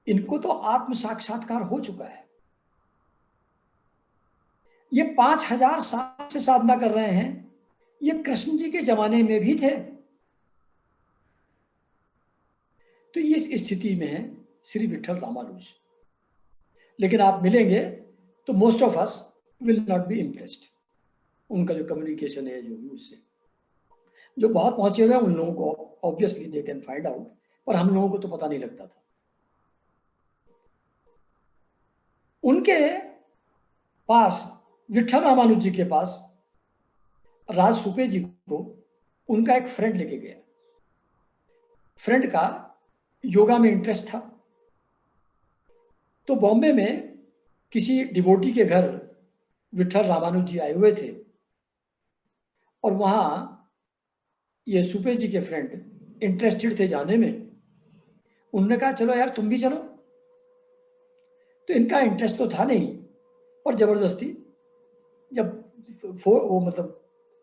इनको तो आत्म साक्षात्कार हो चुका है, ये 5000 साल से साधना कर रहे हैं, ये कृष्ण जी के जमाने में भी थे। तो इस स्थिति में है श्री विठल रामानुज। लेकिन आप मिलेंगे तो most of us will not be impressed. उनका जो कम्युनिकेशन है जो भी उससे, जो बहुत पहुंचे हुए हैं उन लोगों को obviously they can find out, पर हम लोगों को तो पता नहीं लगता था। उनके पास, विठल रामानुज जी के पास, राज सुपे जी को उनका एक फ्रेंड लेके गया। फ्रेंड का योगा में इंटरेस्ट था। तो बॉम्बे में किसी डिवोटी के घर विठल रामानुज जी आए हुए थे और वहां ये सुपे जी के फ्रेंड इंटरेस्टेड थे जाने में। उन्होंने कहा चलो यार तुम भी चलो। तो इनका इंटरेस्ट तो था नहीं, और जबरदस्ती जब वो मतलब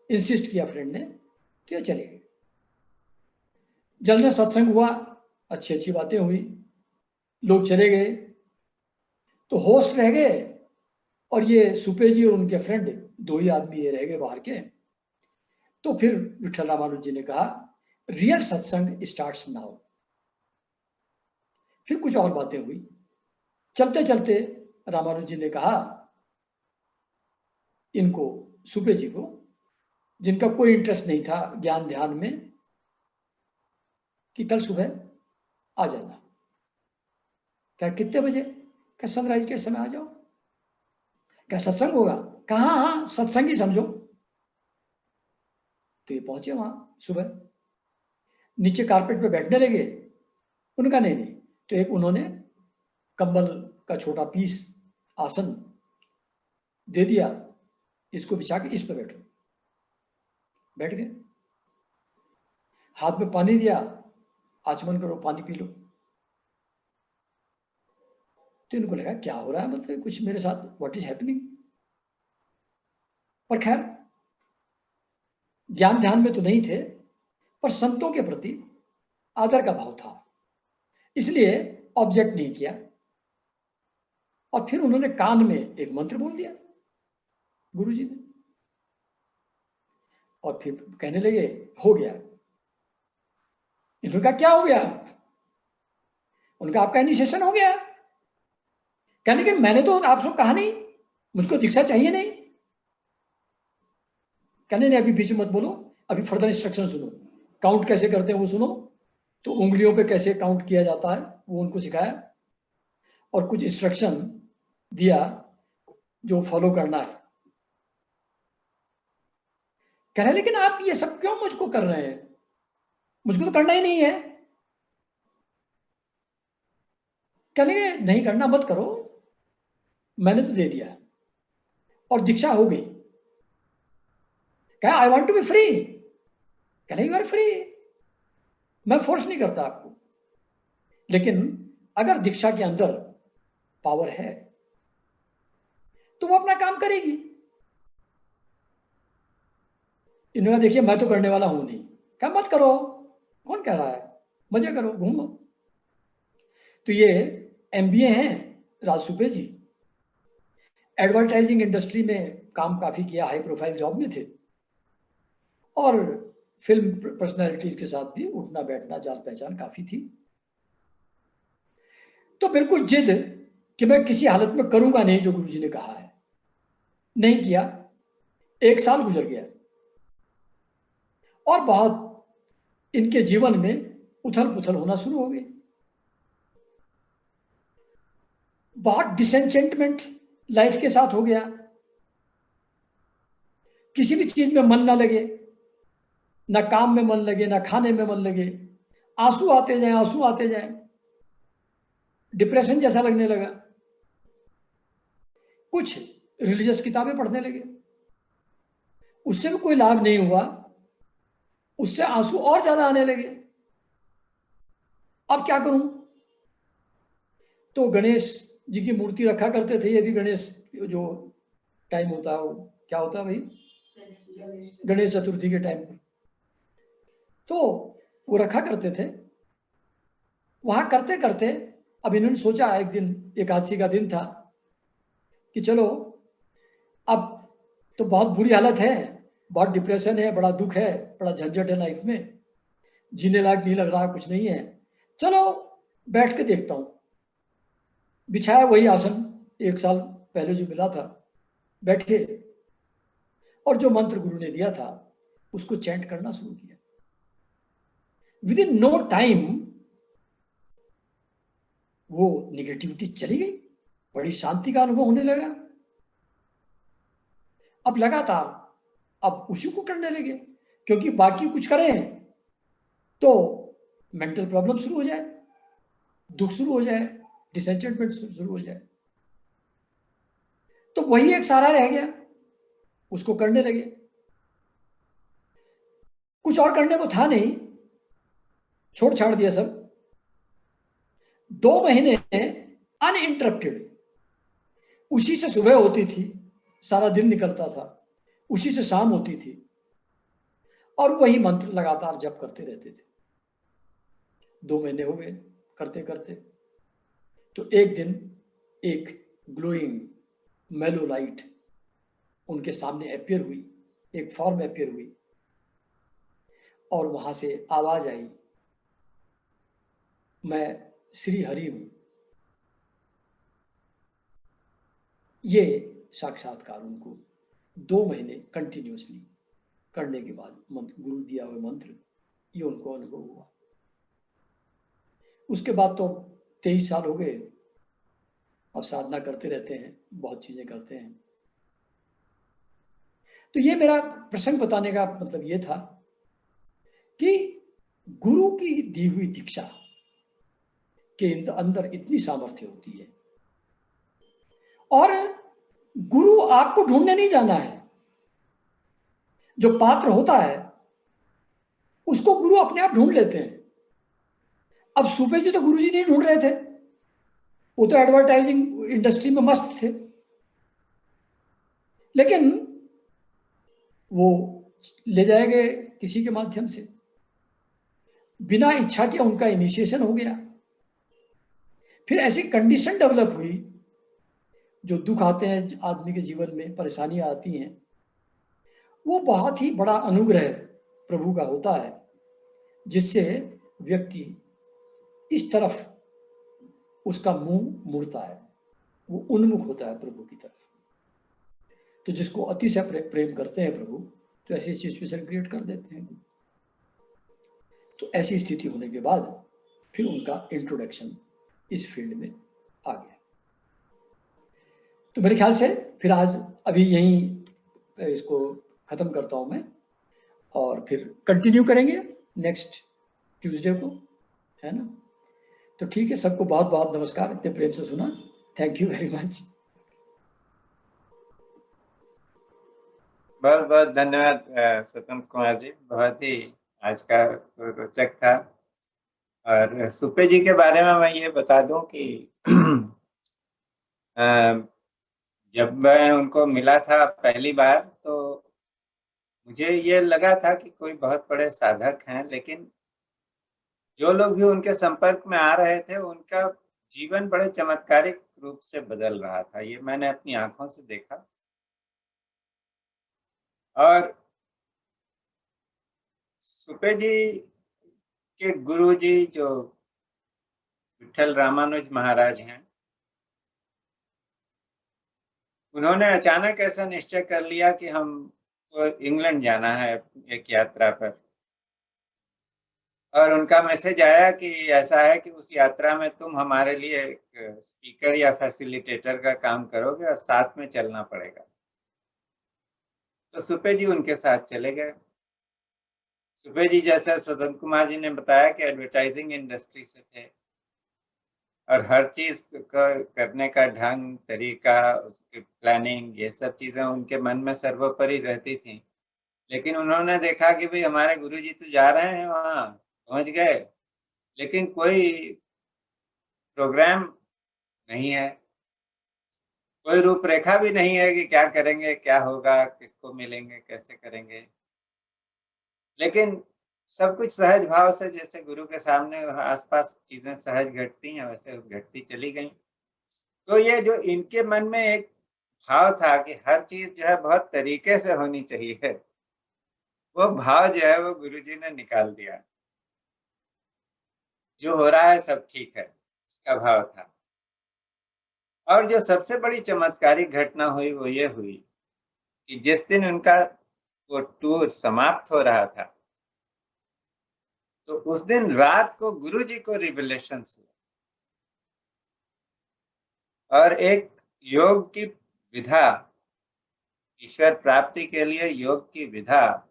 इंसिस्ट किया फ्रेंड ने, तो ये चले गए। जल्द सत्संग हुआ, अच्छी अच्छी बातें हुई, लोग चले गए। तो होस्ट रह गए और ये सुपे जी और उनके फ्रेंड, दो ही आदमी ये रह गए बाहर के। तो फिर विठल रामानुज जी ने कहा रियल सत्संग स्टार्ट्स नाउ। फिर कुछ और बातें हुई। चलते चलते रामानुज जी ने कहा इनको, सुपे जी को, जिनका कोई इंटरेस्ट नहीं था ज्ञान ध्यान में, कि कल सुबह आ जाना। क्या कितने बजे? क्या सनराइज के समय आ जाओ। क्या सत्संग होगा? कहा हाँ सत्संग ही समझो। तो ये पहुंचे वहां सुबह, नीचे कारपेट पे बैठने लगे। उनका नहीं नहीं, तो एक उन्होंने कंबल का छोटा पीस आसन दे दिया, इसको बिछा के इस पे बैठो। बैठ गए। हाथ में पानी दिया, आचमन करो, पानी पी लो। तो इनको लगा क्या हो रहा है, मतलब कुछ मेरे साथ, व्हाट इज हैपनिंग। पर खैर ज्ञान ध्यान में तो नहीं थे, पर संतों के प्रति आदर का भाव था, इसलिए ऑब्जेक्ट नहीं किया। और फिर उन्होंने कान में एक मंत्र बोल दिया गुरुजी ने, और फिर कहने लगे हो गया। इन्होंने कहा क्या हो गया? उनका आपका इनिशिएशन हो गया। कहने लेकिन मैंने तो आपसे कहा नहीं, मुझको दीक्षा चाहिए नहीं। कहने नहीं अभी बीच में मत बोलो, अभी फर्दर इंस्ट्रक्शन सुनो। काउंट कैसे करते हैं वो सुनो। तो उंगलियों पे कैसे काउंट किया जाता है वो उनको सिखाया, और कुछ इंस्ट्रक्शन दिया जो फॉलो करना है। कह रहे लेकिन आप ये सब क्यों मुझको कर रहे हैं, मुझको तो करना ही नहीं है। कहेंगे नहीं करना मत करो, मैंने तो दे दिया और दीक्षा हो गई। कहा I want to be free. कह यू आर फ्री, मैं फोर्स नहीं करता आपको, लेकिन अगर दीक्षा के अंदर पावर है तो वो अपना काम करेगी। इन्होंने देखिए मैं तो करने वाला हूं नहीं। क्या मत करो, कौन कह रहा है, मजे करो, घूमो। तो ये एमबीए हैं राज सुपे जी, एडवर्टाइजिंग इंडस्ट्री में काम काफी किया, हाई प्रोफाइल जॉब में थे, और फिल्म पर्सनैलिटीज के साथ भी उठना बैठना जान पहचान काफी थी। तो बिल्कुल जिद कि मैं किसी हालत में करूंगा नहीं जो गुरुजी ने कहा है, नहीं किया। 1 साल गुजर गया और बहुत इनके जीवन में उथल पुथल होना शुरू हो गई। बहुत डिसेंचेंटमेंट लाइफ के साथ हो गया। किसी भी चीज में मन ना लगे, ना काम में मन लगे, ना खाने में मन लगे, आंसू आते जाए, आंसू आते जाए, डिप्रेशन जैसा लगने लगा। कुछ रिलीजियस किताबें पढ़ने लगे, उससे भी कोई लाभ नहीं हुआ, उससे आंसू और ज्यादा आने लगे। अब क्या करूं? तो गणेश जी की मूर्ति रखा करते थे, ये भी गणेश जो टाइम होता है, वो क्या होता है भाई, गणेश चतुर्थी के टाइम पर तो वो रखा करते थे। वहां करते करते अब इन्होंने सोचा, एक दिन एकादशी का दिन था, कि चलो अब तो बहुत बुरी हालत है, बहुत डिप्रेशन है, बड़ा दुख है, बड़ा झंझट है लाइफ में, जीने लायक नहीं लग रहा, कुछ नहीं है, चलो बैठ के देखता हूं। बिछाया वही आसन 1 साल पहले जो मिला था, बैठे और जो मंत्र गुरु ने दिया था उसको चैंट करना शुरू किया। विद इन नो टाइम वो निगेटिविटी चली गई, बड़ी शांति का अनुभव होने लगा। अब लगातार अब उसी को करने लगे, क्योंकि बाकी कुछ करें तो मेंटल प्रॉब्लम शुरू हो जाए, दुख शुरू हो जाए, डिसएंचेंटमेंट शुरू हो जाए। तो वही एक सहारा रह गया, उसको करने लगे। कुछ और करने को था नहीं, छोड़ छाड़ दिया सब। 2 महीने अनइंटरप्टेड उसी से सुबह होती थी, सारा दिन निकलता था, उसी से शाम होती थी, और वही मंत्र लगातार जप करते रहते थे। 2 महीने हो गए करते करते। तो एक दिन एक ग्लोइंग मेलो लाइट उनके सामने अपीयर हुई, एक फॉर्म अपीयर हुई, और वहां से आवाज आई, मैं श्री हरि हूं। ये साक्षात्कार उनको 2 महीने कंटिन्यूसली करने के बाद गुरु दिया हुआ मंत्र ये उनको अनुभव हुआ। उसके बाद तो 23 साल हो गए, अब साधना करते रहते हैं, बहुत चीजें करते हैं। तो ये मेरा प्रसंग बताने का मतलब ये था कि गुरु की दी हुई दीक्षा के अंदर इतनी सामर्थ्य होती है, और गुरु आपको ढूंढने नहीं जाना है। जो पात्र होता है उसको गुरु अपने आप ढूंढ लेते हैं। अब सुपे जी तो गुरु जी नहीं ढूंढ रहे थे, वो तो एडवर्टाइजिंग इंडस्ट्री में मस्त थे, लेकिन वो ले जाएंगे किसी के माध्यम से, बिना इच्छा के उनका इनिशिएशन हो गया। फिर ऐसी कंडीशन डेवलप हुई, जो दुख आते हैं आदमी के जीवन में, परेशानियां आती हैं, वो बहुत ही बड़ा अनुग्रह प्रभु का होता है, जिससे व्यक्ति इस तरफ उसका मुंह मुड़ता है, वो उन्मुख होता है प्रभु की तरफ। तो जिसको अतिशय प्रेम करते हैं प्रभु, तो ऐसी सिचुएशन क्रिएट कर देते हैं। तो ऐसी स्थिति होने के बाद फिर उनका इंट्रोडक्शन इस फील्ड में आ गया। तो मेरे ख्याल से फिर आज अभी यहीं इसको खत्म करता हूं मैं, और फिर कंटिन्यू करेंगे नेक्स्ट ट्यूसडे को, है ना। तो ठीक है, सबको बहुत बहुत नमस्कार, इतने प्रेम से सुना, थैंक यू वेरी मच। बहुत बहुत धन्यवाद स्वतंत्र कुमार जी, बहुत ही आज का तो रोचक था। और सुपे जी के बारे में मैं ये बता दूं कि जब मैं उनको मिला था पहली बार, तो मुझे ये लगा था कि कोई बहुत बड़े साधक हैं, लेकिन जो लोग भी उनके संपर्क में आ रहे थे उनका जीवन बड़े चमत्कारिक रूप से बदल रहा था। ये मैंने अपनी आंखों से देखा। और सुपे जी के गुरु जी जो विठल रामानुज महाराज हैं, उन्होंने अचानक ऐसा निश्चय कर लिया कि हमको इंग्लैंड जाना है एक यात्रा पर। और उनका मैसेज आया कि ऐसा है कि उस यात्रा में तुम हमारे लिए एक स्पीकर या फैसिलिटेटर का काम करोगे और साथ में चलना पड़ेगा। तो सुपे जी उनके साथ चले गए। सुपे जी, जैसा स्वतंत्र कुमार जी ने बताया, कि एडवर्टाइजिंग इंडस्ट्री से थे और हर चीज करने का ढंग तरीका, उसकी प्लानिंग, ये सब चीजें उनके मन में सर्वोपरि रहती थी। लेकिन उन्होंने देखा कि भाई हमारे गुरुजी तो जा रहे हैं, वहाँ पहुंच गए, लेकिन कोई प्रोग्राम नहीं है, कोई रूपरेखा भी नहीं है कि क्या करेंगे, क्या होगा, किसको मिलेंगे, कैसे करेंगे। लेकिन सब कुछ सहज भाव से, जैसे गुरु के सामने आसपास चीजें सहज घटती हैं, वैसे घटती चली गई। तो ये जो इनके मन में एक भाव था कि हर चीज जो है बहुत तरीके से होनी चाहिए, वो भाव जो है वो गुरुजी ने निकाल दिया। जो हो रहा है सब ठीक है, इसका भाव था। और जो सबसे बड़ी चमत्कारिक घटना हुई वो ये हुई कि जिस दिन उनका वो टूर समाप्त हो रहा था, तो उस दिन रात को गुरुजी को रिवलेशन हुआ और एक योग की विधा, ईश्वर प्राप्ति के लिए योग की विधा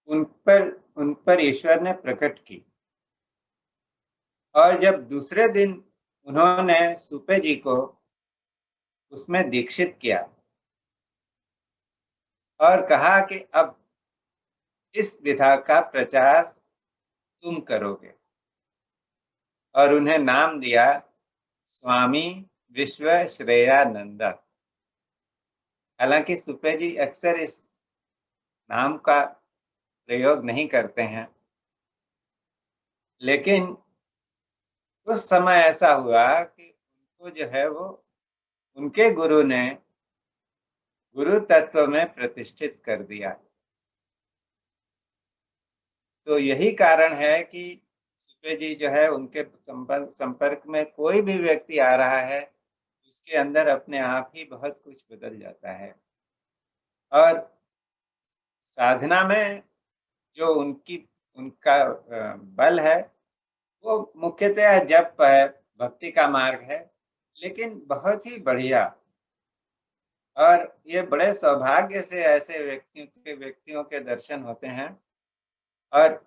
उन पर ईश्वर ने प्रकट की। और जब दूसरे दिन उन्होंने सुपे जी को उसमें दीक्षित किया और कहा कि अब इस विधा का प्रचार तुम करोगे, और उन्हें नाम दिया स्वामी विश्व श्रेयानंदा। हालांकि सुपे जी अक्सर इस नाम का प्रयोग नहीं करते हैं, लेकिन उस समय ऐसा हुआ कि उनको जो है वो उनके गुरु ने गुरु तत्व में प्रतिष्ठित कर दिया। तो यही कारण है कि सुपे जी जो है उनके संपर्क में कोई भी व्यक्ति आ रहा है, उसके अंदर अपने आप ही बहुत कुछ बदल जाता है। और साधना में जो उनका बल है, वो मुख्यतः जप है, भक्ति का मार्ग है, लेकिन बहुत ही बढ़िया। और ये बड़े सौभाग्य से ऐसे व्यक्तियों के दर्शन होते हैं। और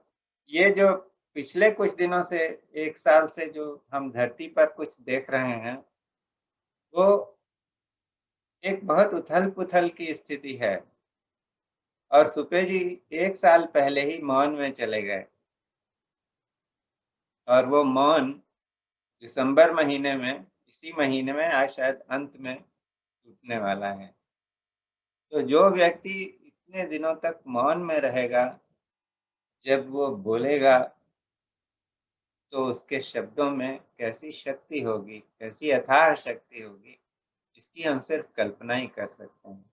ये जो पिछले कुछ दिनों से, एक साल से जो हम धरती पर कुछ देख रहे हैं, वो एक बहुत उथल पुथल की स्थिति है। और सुपे जी एक साल पहले ही मौन में चले गए, और वो मौन दिसंबर महीने में, इसी महीने में, आज शायद अंत में टूटने वाला है। तो जो व्यक्ति इतने दिनों तक मौन में रहेगा, जब वो बोलेगा तो उसके शब्दों में कैसी शक्ति होगी, कैसी अथाह शक्ति होगी, इसकी हम सिर्फ कल्पना ही कर सकते हैं।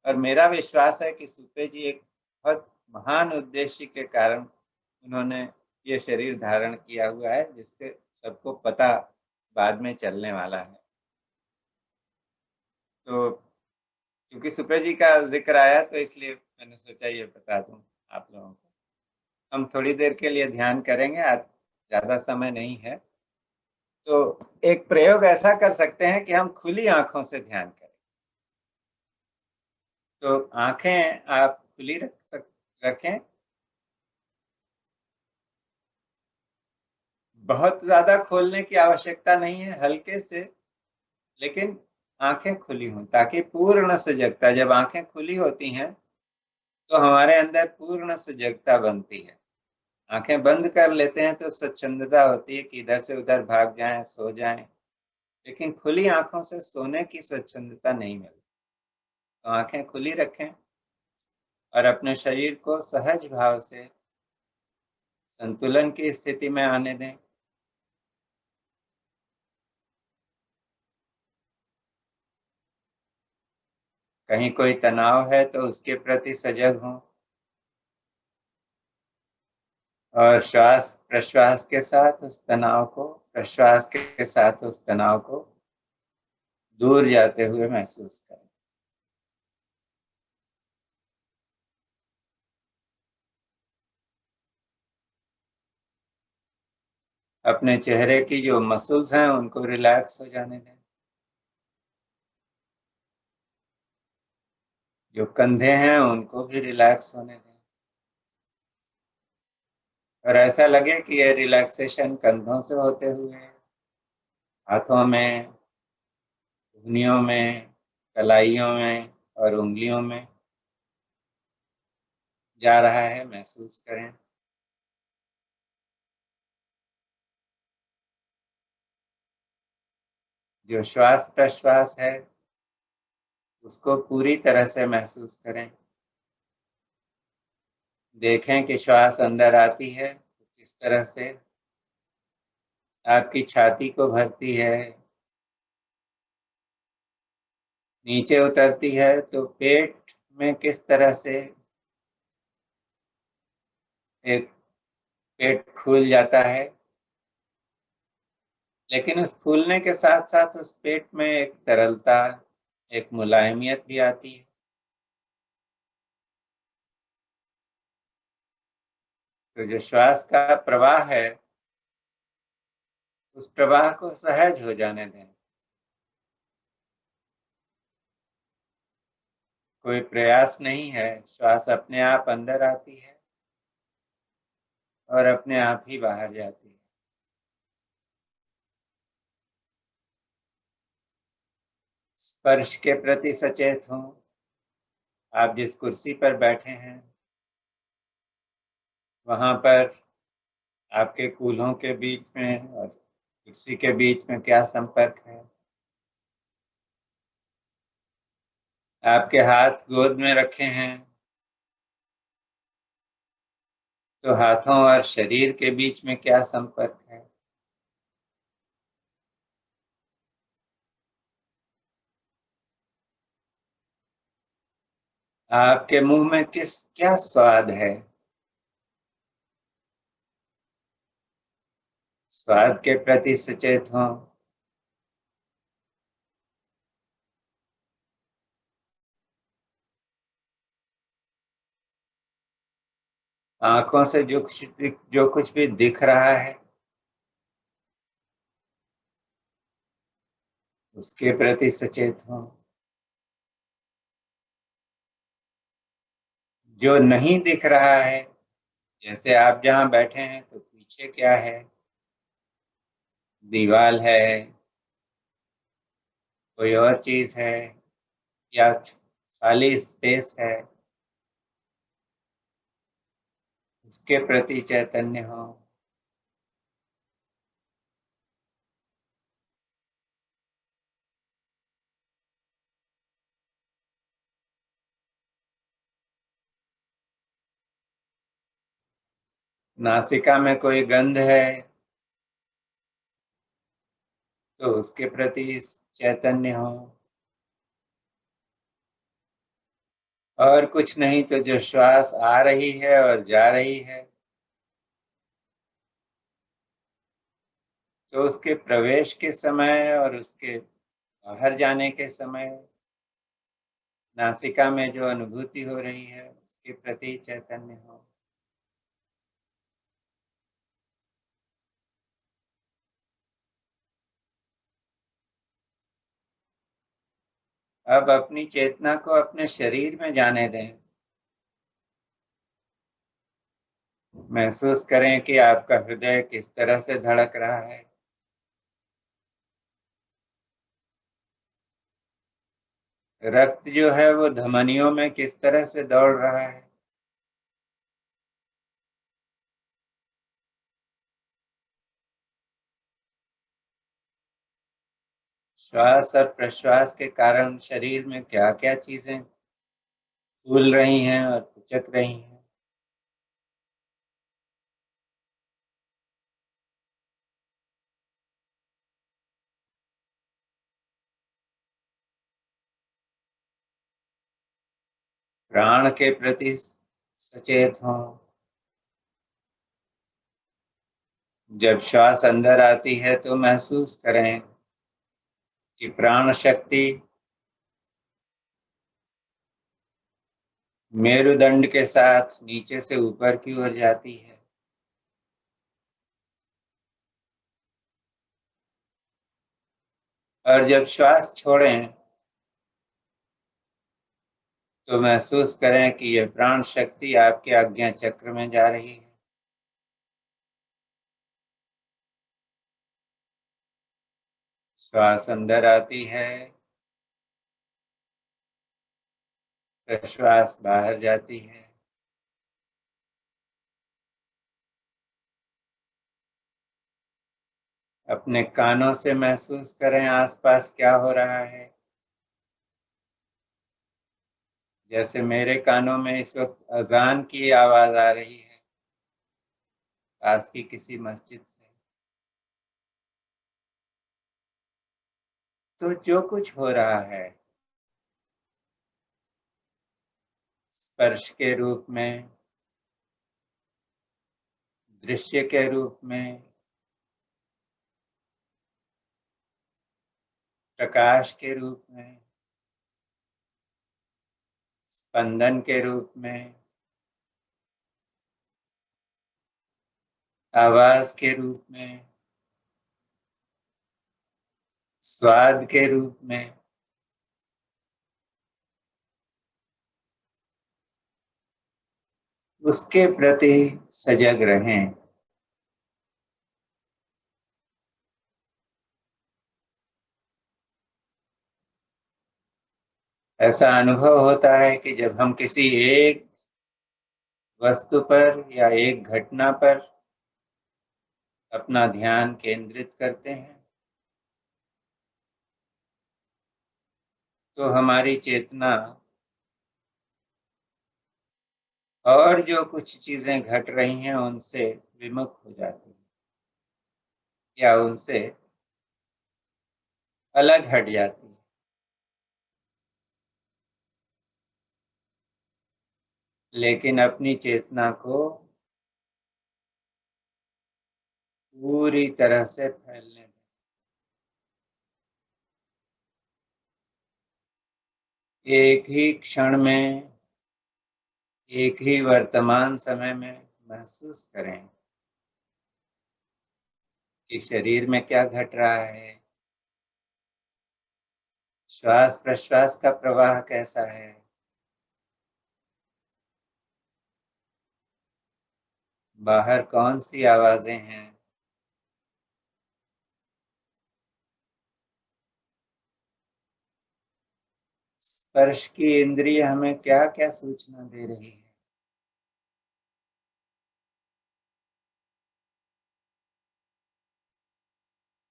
और मेरा विश्वास है कि सुपे जी एक बहुत महान उद्देश्य के कारण उन्होंने ये शरीर धारण किया हुआ है, जिसके सबको पता बाद में चलने वाला है। तो क्योंकि सुपे जी का जिक्र आया, तो इसलिए मैंने सोचा ये बता दूं आप लोगों को। हम थोड़ी देर के लिए ध्यान करेंगे, आज ज़्यादा समय नहीं है। तो एक प्रयोग ऐसा कर सकते हैं कि हम खुली आंखों से ध्यान करें। तो आंखें आप खुली रखें। बहुत ज़्यादा खोलने की आवश्यकता नहीं है, हल्के से, लेकिन आंखें खुली हों, ताकि पूर्ण सजगता, जब आंखें खुली होती हैं तो हमारे अंदर पूर्ण सजगता बनती है। आंखें बंद कर लेते हैं तो स्वच्छंदता होती है कि इधर से उधर भाग जाएं, सो जाएं, लेकिन खुली आंखों से सोने की स्वच्छंदता नहीं मिलती। तो आंखें खुली रखें और अपने शरीर को सहज भाव से संतुलन की स्थिति में आने दें। कहीं कोई तनाव है तो उसके प्रति सजग हों, और श्वास प्रश्वास के साथ उस तनाव को, प्रश्वास के साथ उस तनाव को दूर जाते हुए महसूस करें। अपने चेहरे की जो मसल्स हैं उनको रिलैक्स हो जाने दें। जो कंधे हैं उनको भी रिलैक्स होने दें, और ऐसा लगे कि ये रिलैक्सेशन कंधों से होते हुए हाथों में, घुटनों में, कलाइयों में और उंगलियों में जा रहा है, महसूस करें। जो श्वास प्रश्वास है उसको पूरी तरह से महसूस करें। देखें कि श्वास अंदर आती है तो किस तरह से आपकी छाती को भरती है, नीचे उतरती है तो पेट में किस तरह से एक पेट फूल जाता है, लेकिन उस फूलने के साथ साथ उस पेट में एक तरलता, एक मुलायमियत भी आती है। तो जो श्वास का प्रवाह है उस प्रवाह को सहज हो जाने दें। कोई प्रयास नहीं है, श्वास अपने आप अंदर आती है और अपने आप ही बाहर जाती है। स्पर्श के प्रति सचेत हों। आप जिस कुर्सी पर बैठे हैं वहां पर आपके कूल्हों के बीच में और कुर्सी के बीच में क्या संपर्क है। आपके हाथ गोद में रखे हैं तो हाथों और शरीर के बीच में क्या संपर्क है। आपके मुंह में क्या स्वाद है। स्वाद के प्रति सचेत हों। आंखों से जो कुछ भी दिख रहा है उसके प्रति सचेत हों। जो नहीं दिख रहा है, जैसे आप जहाँ बैठे हैं तो पीछे क्या है, दीवार है, कोई और चीज है, या खाली स्पेस है, उसके प्रति चैतन्य हो। नासिका में कोई गंध है तो उसके प्रति चैतन्य हो। और कुछ नहीं तो जो श्वास आ रही है और जा रही है तो उसके प्रवेश के समय और उसके बाहर जाने के समय नासिका में जो अनुभूति हो रही है उसके प्रति चैतन्य हो। अब अपनी चेतना को अपने शरीर में जाने दें। महसूस करें कि आपका हृदय किस तरह से धड़क रहा है। रक्त जो है वो धमनियों में किस तरह से दौड़ रहा है। श्वास और प्रश्वास के कारण शरीर में क्या क्या चीजें फूल रही हैं और पुचक रही हैं। प्राण के प्रति सचेत हों। जब श्वास अंदर आती है तो महसूस करें कि प्राण शक्ति मेरुदंड के साथ नीचे से ऊपर की ओर जाती है। और जब श्वास छोड़ें तो महसूस करें कि यह प्राण शक्ति आपके आज्ञा चक्र में जा रही है। श्वास अंदर आती है, प्रश्वास बाहर जाती है। अपने कानों से महसूस करें आसपास क्या हो रहा है। जैसे मेरे कानों में इस वक्त अजान की आवाज आ रही है, पास की किसी मस्जिद से। तो जो कुछ हो रहा है, स्पर्श के रूप में, दृश्य के रूप में, प्रकाश के रूप में, स्पंदन के रूप में, आवाज के रूप में, स्वाद के रूप में, उसके प्रति सजग रहें। ऐसा अनुभव होता है कि जब हम किसी एक वस्तु पर या एक घटना पर अपना ध्यान केंद्रित करते हैं, तो हमारी चेतना और जो कुछ चीजें घट रही हैं उनसे विमुख हो जाती है या उनसे अलग हट जाती है। लेकिन अपनी चेतना को पूरी तरह से फैलने दें। एक ही क्षण में, एक ही वर्तमान समय में महसूस करें कि शरीर में क्या घट रहा है, श्वास प्रश्वास का प्रवाह कैसा है, बाहर कौन सी आवाजें हैं। स्पर्श की इंद्रिय हमें क्या क्या सूचना दे रही है।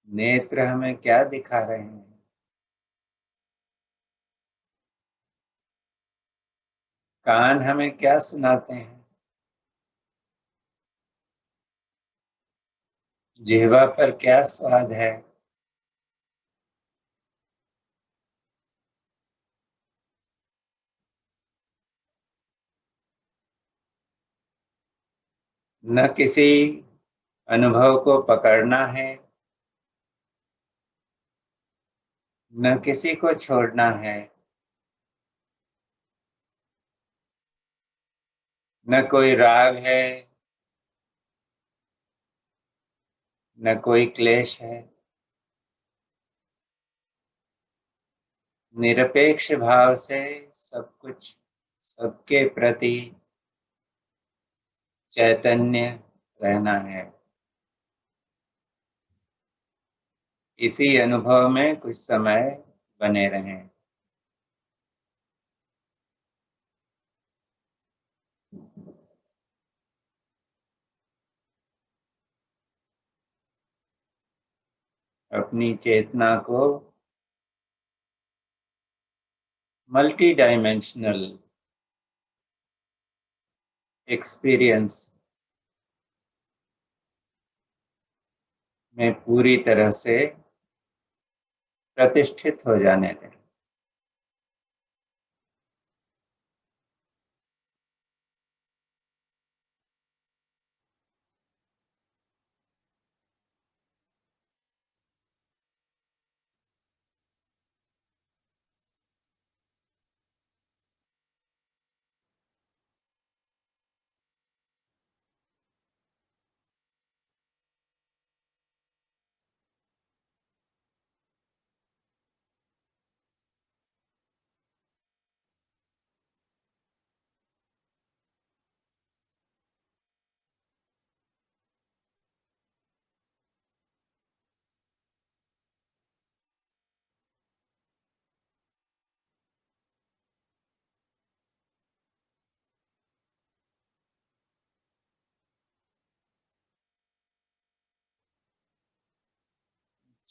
नेत्र हमें क्या दिखा रहे हैं। कान हमें क्या सुनाते हैं। जिह्वा पर क्या स्वाद है। न किसी अनुभव को पकड़ना है, न किसी को छोड़ना है, न कोई राग है, न कोई क्लेश है। निरपेक्ष भाव से सब कुछ, सबके प्रति चैतन्य रहना है। इसी अनुभव में कुछ समय बने रहें। अपनी चेतना को मल्टी डायमेंशनल एक्सपीरियंस में पूरी तरह से प्रतिष्ठित हो जाने दें।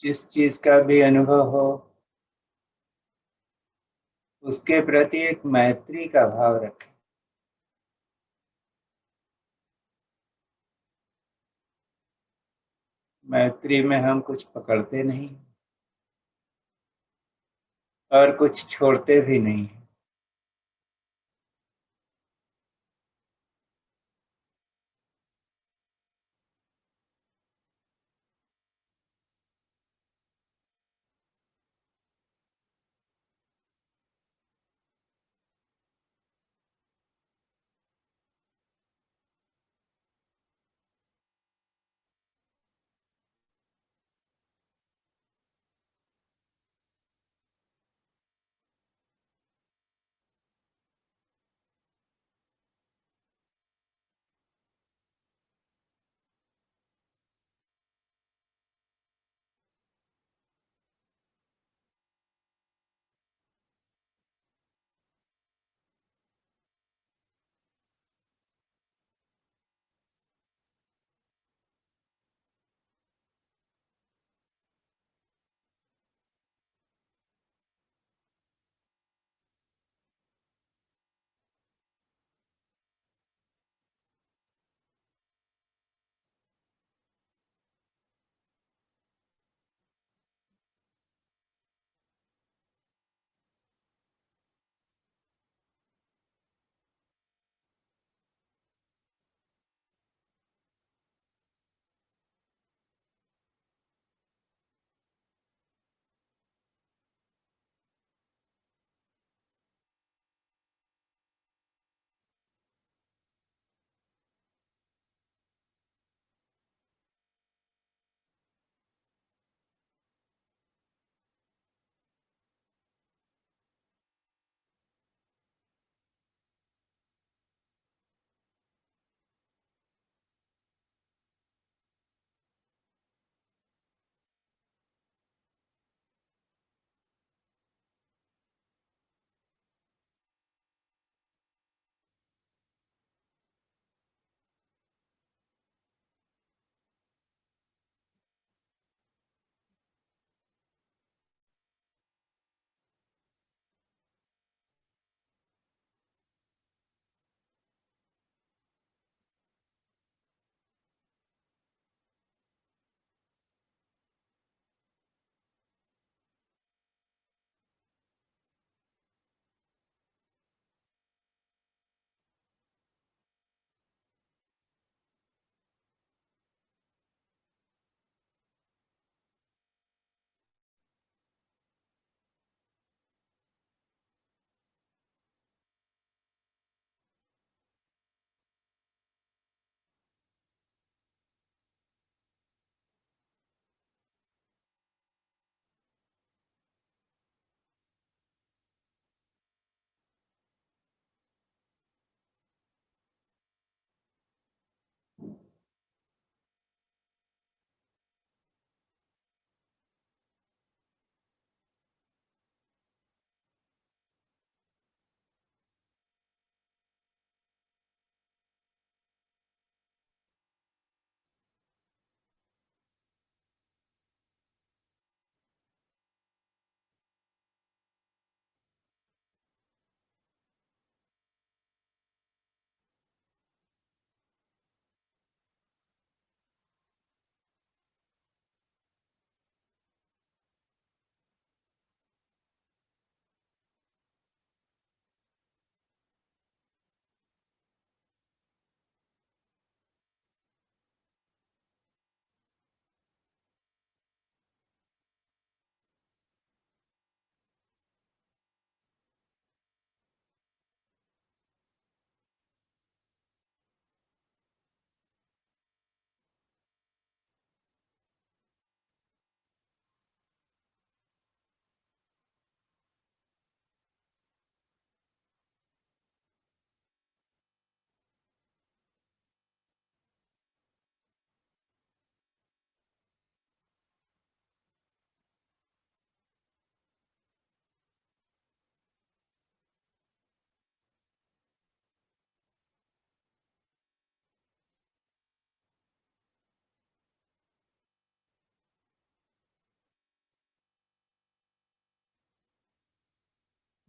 जिस चीज का भी अनुभव हो, उसके प्रति एक मैत्री का भाव रखें। मैत्री में हम कुछ पकड़ते नहीं और कुछ छोड़ते भी नहीं।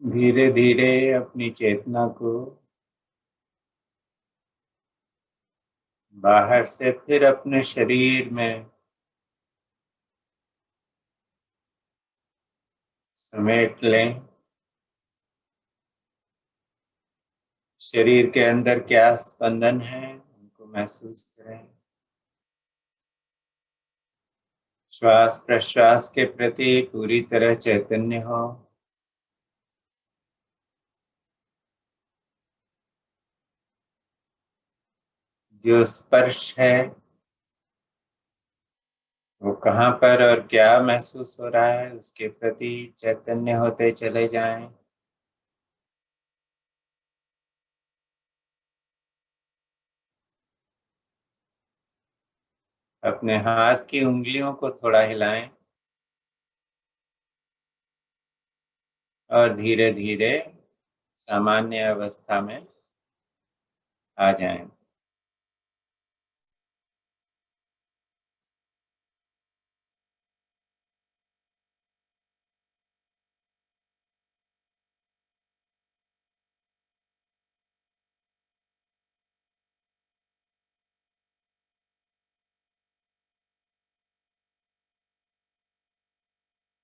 धीरे धीरे अपनी चेतना को बाहर से फिर अपने शरीर में समेट लें। शरीर के अंदर क्या स्पंदन है उनको महसूस करें। श्वास प्रश्वास के प्रति पूरी तरह चैतन्य हो। जो स्पर्श है वो कहाँ पर और क्या महसूस हो रहा है उसके प्रति चैतन्य होते चले जाएं। अपने हाथ की उंगलियों को थोड़ा हिलाएं और धीरे धीरे सामान्य अवस्था में आ जाएं।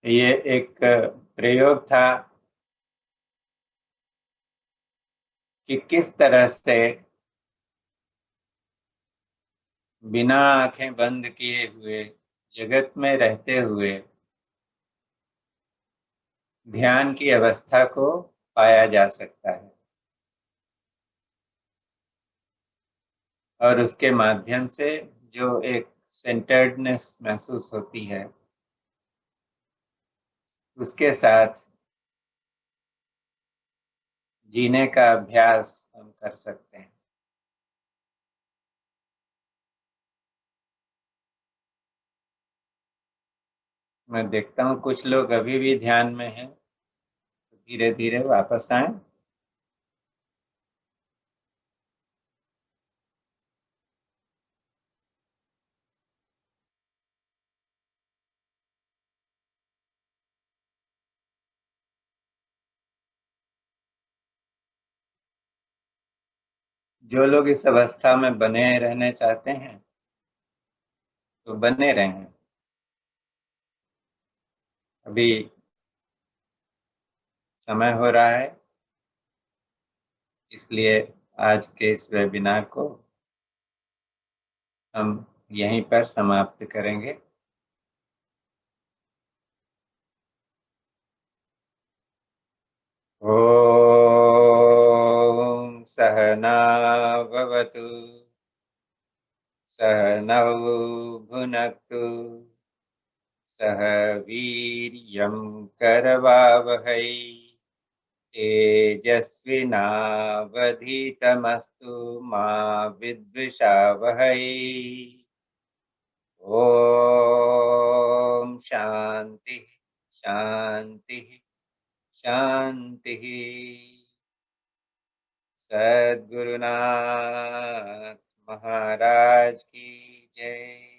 ये एक प्रयोग था कि किस तरह से बिना आंखें बंद किए हुए जगत में रहते हुए ध्यान की अवस्था को पाया जा सकता है और उसके माध्यम से जो एक सेंटर्डनेस महसूस होती है उसके साथ जीने का अभ्यास हम कर सकते हैं। मैं देखता हूँ कुछ लोग अभी भी ध्यान में हैं, धीरे धीरे वापस आए। जो लोग इस अवस्था में बने रहने चाहते हैं तो बने रहें। अभी समय हो रहा है इसलिए आज के इस वेबिनार को हम यहीं पर समाप्त करेंगे। ओम सहना भवतु सहनौ भुनक्तु सह वीर्यं करवावहै तेजस्विनावधीतमस्तु मा विद्विषावहै। ओम शांति शांति शांति। सद्गुरुनाथ महाराज की जय।